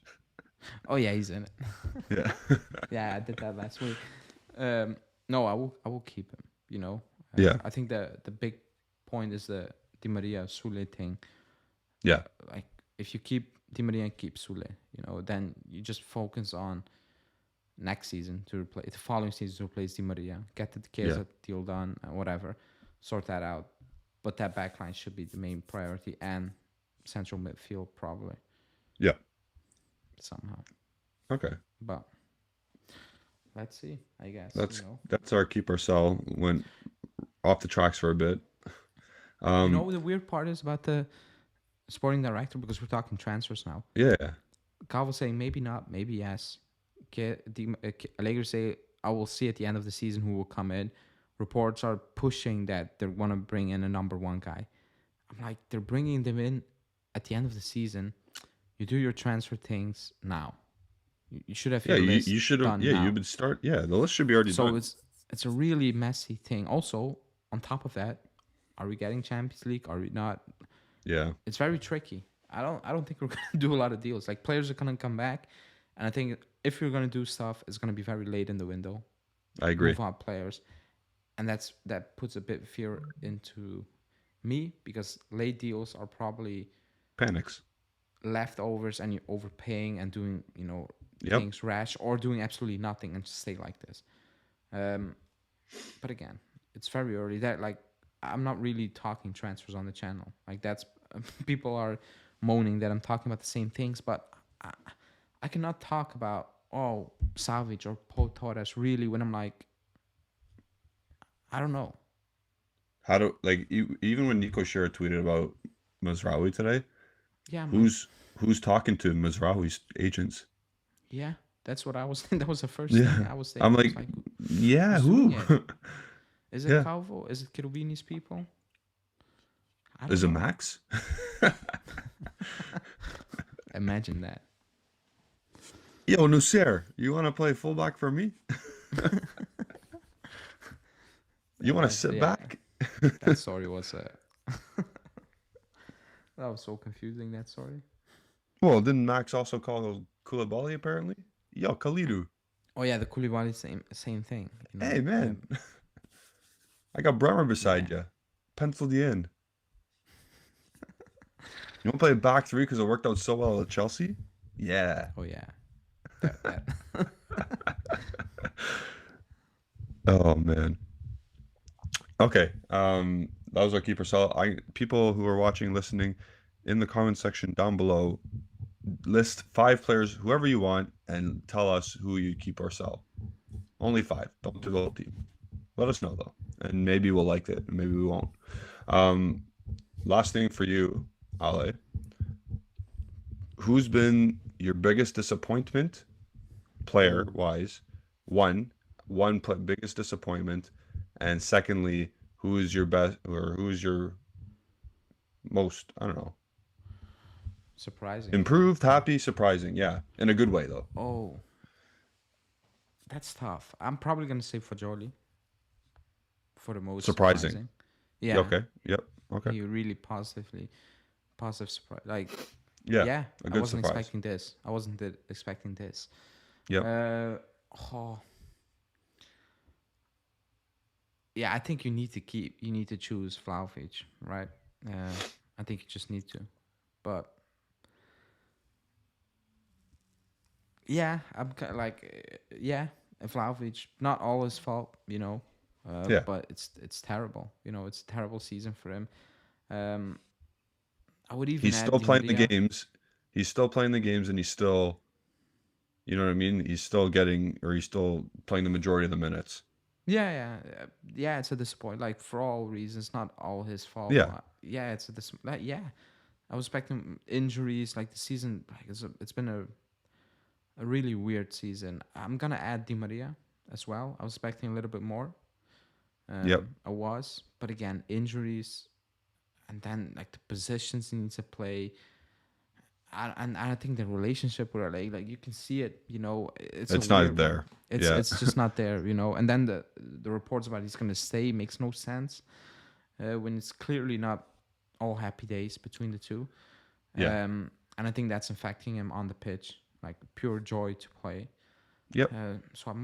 Oh yeah, he's in it. Yeah. Yeah, I did that last week. No, I will keep him. You know, Yeah. I think the big point is the Di Maria Sule thing. Yeah. Like if you keep Di Maria and keep Sule, you know, then you just focus on next season to replace the following season to replace Di Maria, get the Yeah. Chiesa deal done, whatever, sort that out. But that backline should be the main priority and central midfield probably Yeah. somehow. Okay. But let's see. I guess That's you know. that's our keeper sell. Went off the tracks for a bit. You know the weird part is about the sporting director because we're talking transfers now. Yeah. Cal was saying maybe not, maybe yes. Allegri say I will see at the end of the season who will come in. Reports are pushing that they're gonna bring in a number one guy. I'm like, they're bringing them in at the end of the season. You do your transfer things now. You should have Yeah, your you list should have done yeah, you now. would start yeah, the list should be already So done. it's a really messy thing. Also, on top of that, are we getting Champions League? Are we not? Yeah. It's very tricky. I don't think we're gonna do a lot of deals. Like players are gonna come back, and I think if you're gonna do stuff, it's gonna be very late in the window. I agree. Move on players, and that puts a bit of fear into me because late deals are probably Panics. leftovers and you're overpaying and doing Yep. things rash or doing absolutely nothing and just stay like this. Um, but again, it's very early. That like I'm not really talking transfers on the channel. Like that's people are moaning that I'm talking about the same things, but I, I cannot talk about Savage or Paul Torres really when I'm like I don't know. How do like even when Nico Shira tweeted about Mazraoui today, Yeah, I'm like who's talking to Mazraoui's agents? yeah, that's what I was. That was the first thing Yeah. I was I'm thinking. I was like, like, yeah, who's doing who? it? Is it Yeah. Calvo? Is it Cherubini's people? I don't Is it know. Max? Imagine that. Yo, Nusair, you want to play fullback for me? You want to sit Yeah, back? that story was that was so confusing. That story. Well, didn't Max also call Koulibaly apparently? Yo, Khalidou. Oh yeah, the Koulibaly same thing. Hey, man. I got Bremer Yeah. beside you. Penciled you in. You want to play back three because it worked out so well at Chelsea? Yeah. Oh yeah. That. Oh, man. Okay. That was our keeper sell. People who are watching, listening, in the comment section down below, list 5 players, whoever you want, and tell us who you keep or sell. Only 5. Don't do the whole team. Let us know though, and maybe we'll like it, and maybe we won't. Um, Last thing for you, Ale. Who's been your biggest disappointment, player Ooh, wise? Biggest disappointment, and secondly, who is your best or who's your most, I don't know, surprising. improved, Or happy, surprising? Yeah, in a good way though. oh, that's tough. I'm probably gonna say Fajoli for the most Surprising. surprising. Yeah, Yeah, okay. Yep. Okay. he really positive surprise. Like Yeah, yeah, a I good wasn't surprise. expecting this. I wasn't expecting this. Yep. Uh, oh, yeah, I think you need to choose Vlahovic, right? Uh, I think you just need to. But yeah, I'm kind of like yeah, Vlahovic, not all his fault, Yeah. but it's terrible. It's a terrible season for him. Um, I would even He's add still Di playing the Maria. games. He's still playing the games, and he's still, you know what I mean? He's still getting, or he's still playing the majority of the minutes. Yeah, yeah. It's a disappointment. Like for all reasons, not all his fault, Yeah. but yeah, it's a disappointment. Yeah, I was expecting injuries. Like the season, like it's been a really weird season. I'm gonna add Di Maria as well. I was expecting a little bit more. Yep. I was, but again, injuries, and then like the positions he needs to play. And I think the relationship with LA, like you can see it, it's a It's not weird one. there. It's Yeah. it's just not there, And then the reports about he's gonna stay makes no sense when it's clearly not all happy days between the two. Yeah. And I think that's affecting him on the pitch, like pure joy to play. Yep. So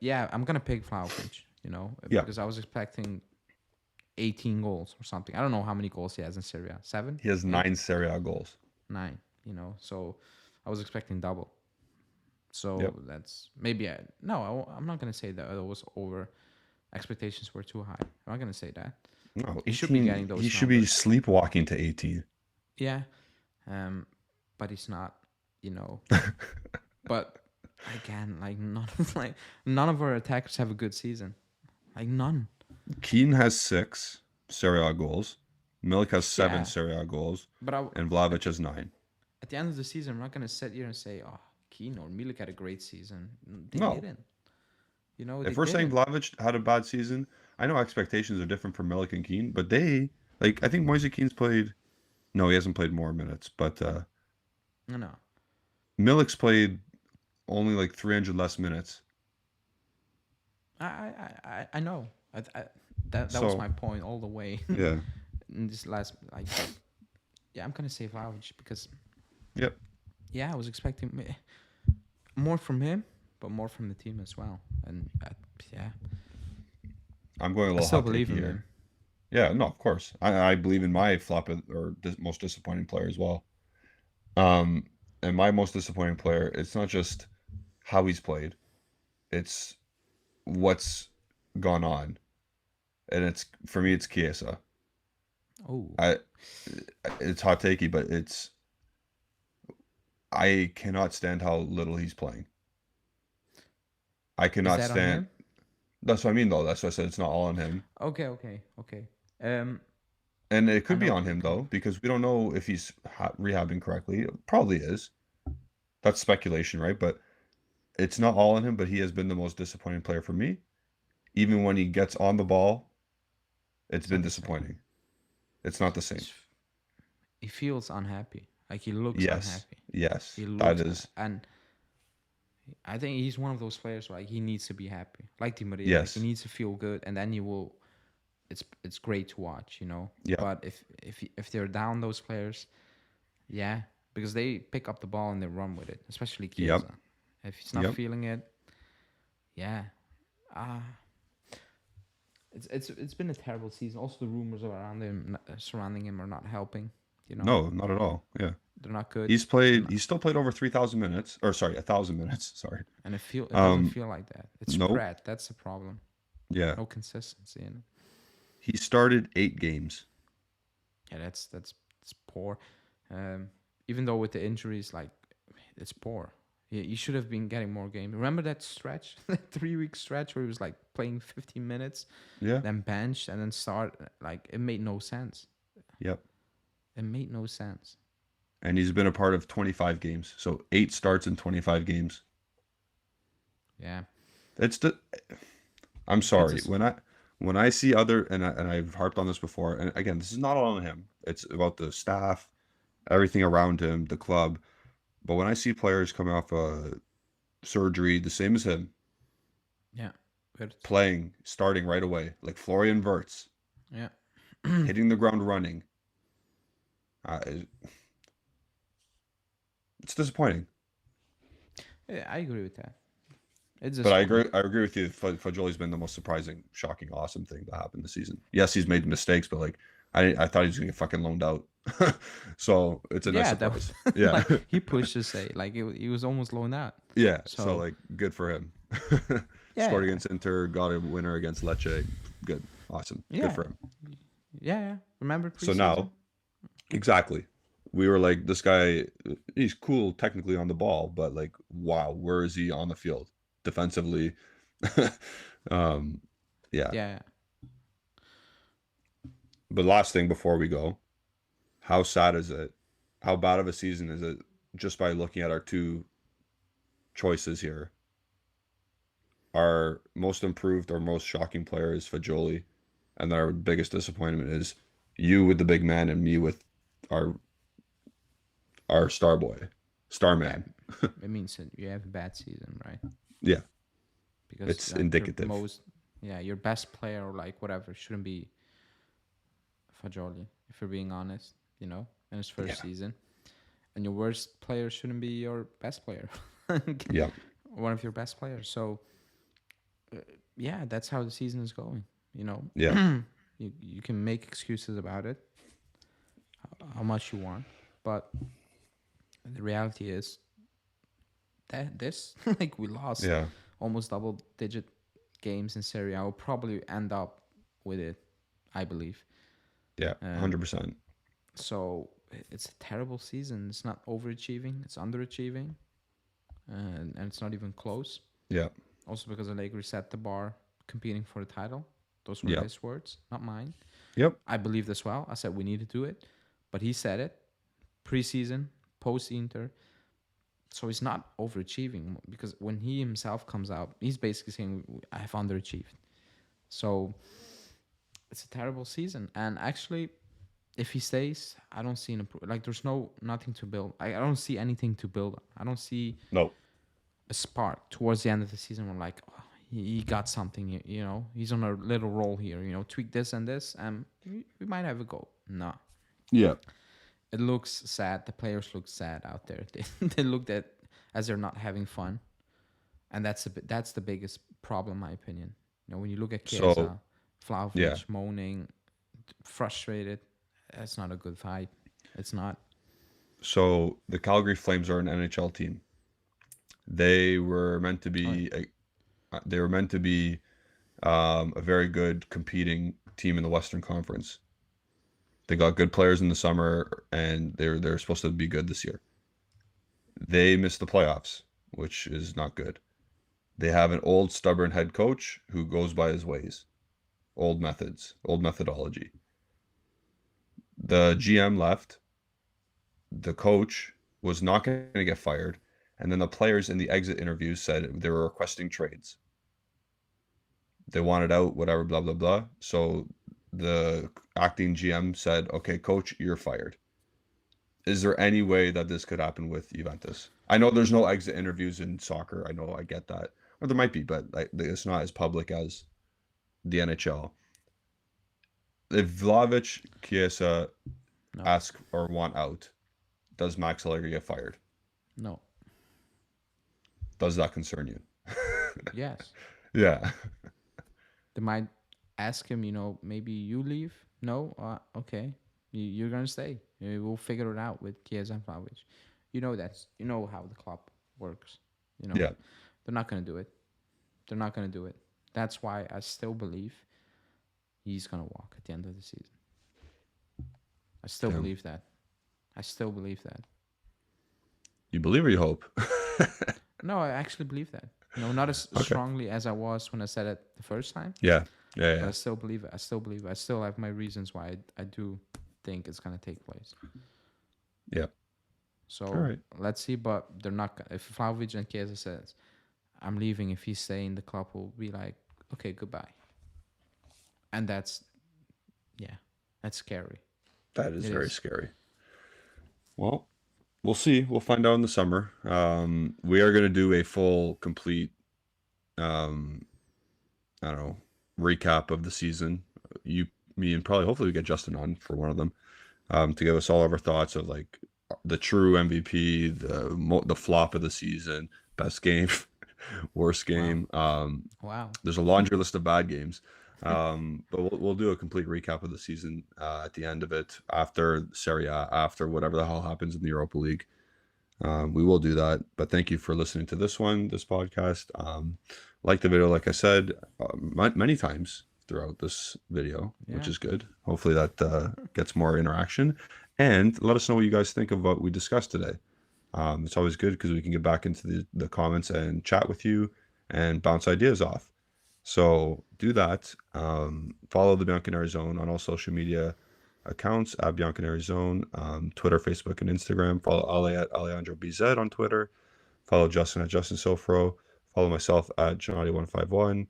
yeah, I'm gonna pick Vlahovic, Yeah. because I was expecting 18 goals or something. I don't know how many goals he has in Syria. 7, He has 8, 9 Serie A goals. 9. So I was expecting double. Yep. So that's maybe no. I'm not gonna say that it was over. Expectations were too high. I'm not gonna say that. No, He should be 18. getting He those should be numbers. sleepwalking to 18. Yeah, but he's not. You know, but again, like none of our attackers have a good season. Like none. Keane has 6 Serie A goals. Milik has 7 Yeah, Serie A goals. but And Vlahovic has 9. at the end of the season, I'm not gonna sit here and say, "Oh, Keane or Milik had a great season." They No. didn't. They If we're saying didn't. Vlahovic had a bad season, I know expectations are different for Milik and Keane, but they, like, I think Moise Keane's played, no, he hasn't played more minutes, but No. Milik's played only like 300 less minutes. I know. That was So, my point all the way. yeah. In this last, like, yeah, I'm gonna say Vlahovic because Yep. yeah, I was expecting more from him, but more from the team as well. And yeah, I'm going a I little still hot believe takey in here. him. Yeah, no, of course. I believe in my most disappointing player as well. Um, and my most disappointing player, it's not just how he's played, it's what's gone on. And it's for me, it's Chiesa. Oh, I it's hot takey, but it's I cannot stand how little he's playing. I is cannot that on stand. him? That's what I mean, though. That's why I said it's not all on him, Okay. Um, and it I could be know on where you're him though coming. because we don't know if he's rehabbing correctly. It probably is. That's speculation, right? But it's not all on him. But he has been the most disappointing player for me. Even when he gets on the ball, it's It's been not the same. disappointing. It's not the same. It's, he feels unhappy. Like he looks Yes, unhappy. yes, He that looks, is and I think he's one of those players where, like, he needs to be happy, like Di Maria. Like he yes, needs to feel good, and then he will. It's great to watch, you know. yeah, But if they're down those players, yeah, because they pick up the ball and they run with it, especially yep, Chiesa. If he's not yep. feeling it, yeah, ah, it's been a terrible season. Also, the rumors around him, surrounding him, are not helping. You know, No, not at all. Yeah. they're not good. He's They're played. not, He's still played over 3,000 minutes, or sorry, 1,000 minutes. Sorry. it doesn't Um, feel like that. It's nope. spread. That's the problem. Yeah, No consistency in it. he started 8 games. Yeah, that's poor. Um, Even though with the injuries, like, it's poor. You should have been getting more games. Remember that stretch, that 3 week stretch where he was like playing 15 minutes, Yeah. then benched, and then start. Like, it made no sense. Yep. It made no sense. And he's been a part of 25 games. So 8 starts in 25 games. Yeah, It's the. I'm it's sorry just when I see other and I've harped on this before. And again, this is not all on him. It's about the staff, everything around him, the club. But when I see players coming off surgery, the same as him, yeah, but playing, starting right away, like Florian Wirtz, yeah, hitting the ground running, uh, it's disappointing. yeah, I agree with that. It's But disappointing. I agree with you. Fajoli's been the most surprising, shocking, awesome thing to happen this season. Yes, he's made mistakes, but like I thought he was gonna get fucking loaned out. So it's a nice Yeah, that surprise. Yeah, like he pushed to say like he was almost loaned out. yeah. So So like, good for him. Scored yeah, against Inter, got a winner against Lecce. Good, awesome, good yeah, for him. yeah. Remember So preseason? now, exactly, we were like, this guy, he's cool technically on the ball, but like, wow, where is he on the field defensively? um, yeah. Yeah, But last thing before we go, how sad is it? How bad of a season is it just by looking at our two choices here? Our most improved or most shocking player is Fajoli, and then our biggest disappointment is you with the big man and me with our star boy, star yeah. man. It means that you have a bad season, right? Yeah, Because it's like your indicative. most, yeah, your best player or like whatever shouldn't be Fajoli, if you're being honest. You know, in his Yeah, first season, and your worst player shouldn't be your best player. yeah, One of your best players. So yeah, that's how the season is going. You know, yeah, you can make excuses about it how much you want, but the reality is that this like we lost yeah, almost double digit games in Serie A. Will probably end up with it, I believe. yeah, Um, 100%. so it's a terrible season. It's not overachieving. It's underachieving, and it's not even close. Yeah, Also because Allegri set the bar, competing for the title. Those were yeah, his words, not mine. yep, I believed as well. I said we need to do it, but he said it preseason, post Inter. So he's not overachieving because when he himself comes out, he's basically saying I have underachieved. So it's a terrible season. And actually, if he stays, I don't see like there's nothing to build. I don't see anything to build on. I don't see no, a spark towards the end of the season. We're like, oh, he got something. You know, he's on a little roll here. You know, tweak this and this, and we might have a goal. No, yeah, it looks sad. The players look sad out there. They look at as they're not having fun, and that's the biggest problem, in my opinion. You know, when you look at so Chiesa, Yeah. Vlahovic moaning, frustrated. That's not a good vibe. It's not. So the Calgary Flames are an NHL team. They were meant to Oh, yeah. be they were meant to be a very good competing team in the Western Conference. They got good players in the summer, and they're supposed to be good this year. They missed the playoffs, which is not good. They have an old, stubborn head coach who goes by his ways, old methods, old methodology. The GM left. The coach was not going to get fired, and then the players in the exit interviews said they were requesting trades. They wanted out, whatever, blah blah blah. So the acting GM said, "Okay, coach, you're fired." Is there any way that this could happen with Juventus? I know there's no exit interviews in soccer. I know, I get that, or there might be, but like, it's not as public as the NHL. If Vlahovic, Chiesa No, ask or want out, does Max Allegri get fired? no. Does that concern you? Yes. Yeah. They might ask him, maybe you leave. No? Okay. You're going to stay. We'll figure it out with Chiesa and Vlahovic. You know how the club works. You know, Yeah. they're not going to do it. They're not going to do it. That's why I still believe he's going to walk at the end of the season. I still Damn. believe that. I still believe that. You believe or you hope? No, I actually believe that. Not as Okay. strongly as I was when I said it the first time, Yeah. Yeah. but Yeah. I still believe it. I still believe it. I still have my reasons why I do think it's going to take place. Yeah. All So right. let's see, but they're not. If Vlahovic and Chiesa says, I'm leaving, if he's staying, the club will be like, okay, goodbye. And yeah, that's scary. That is It very is. scary. Well, we'll see. We'll find out in the summer. We are going to do a full, complete, um, I don't know, recap of the season. You, me, and probably hopefully we get Justin on for one of them, to give us all of our thoughts of like the true MVP, the flop of the season, best game, worst Wow. game. Wow. There's a laundry list of bad games. But we'll do a complete recap of the season at the end of it, after Serie A, after whatever the hell happens in the Europa League. We will do that. But thank you for listening to this podcast. Like the video, like I said, many times throughout this video, which Yeah. is good. Hopefully that gets more interaction. And let us know what you guys think of what we discussed today. It's always good because we can get back into the comments and chat with you and bounce ideas off. So do that. Follow the Bianconeri Zone on all social media accounts at Bianconeri Zone, Twitter, Facebook, and Instagram. Follow Ale at Alejandro BZ on Twitter. Follow Justin at Justin Sofro. Follow myself at Janati151.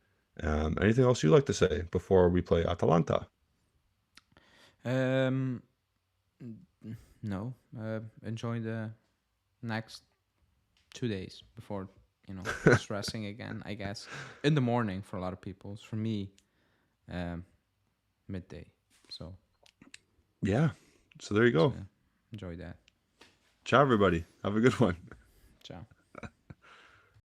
Anything else you'd like to say before we play Atalanta? Um. No. Enjoy the next 2 days before stressing again. I guess in the morning for a lot of people. For me, um, midday. So Yeah. So there you so go. enjoy that. Ciao, everybody. Have a good one. Ciao.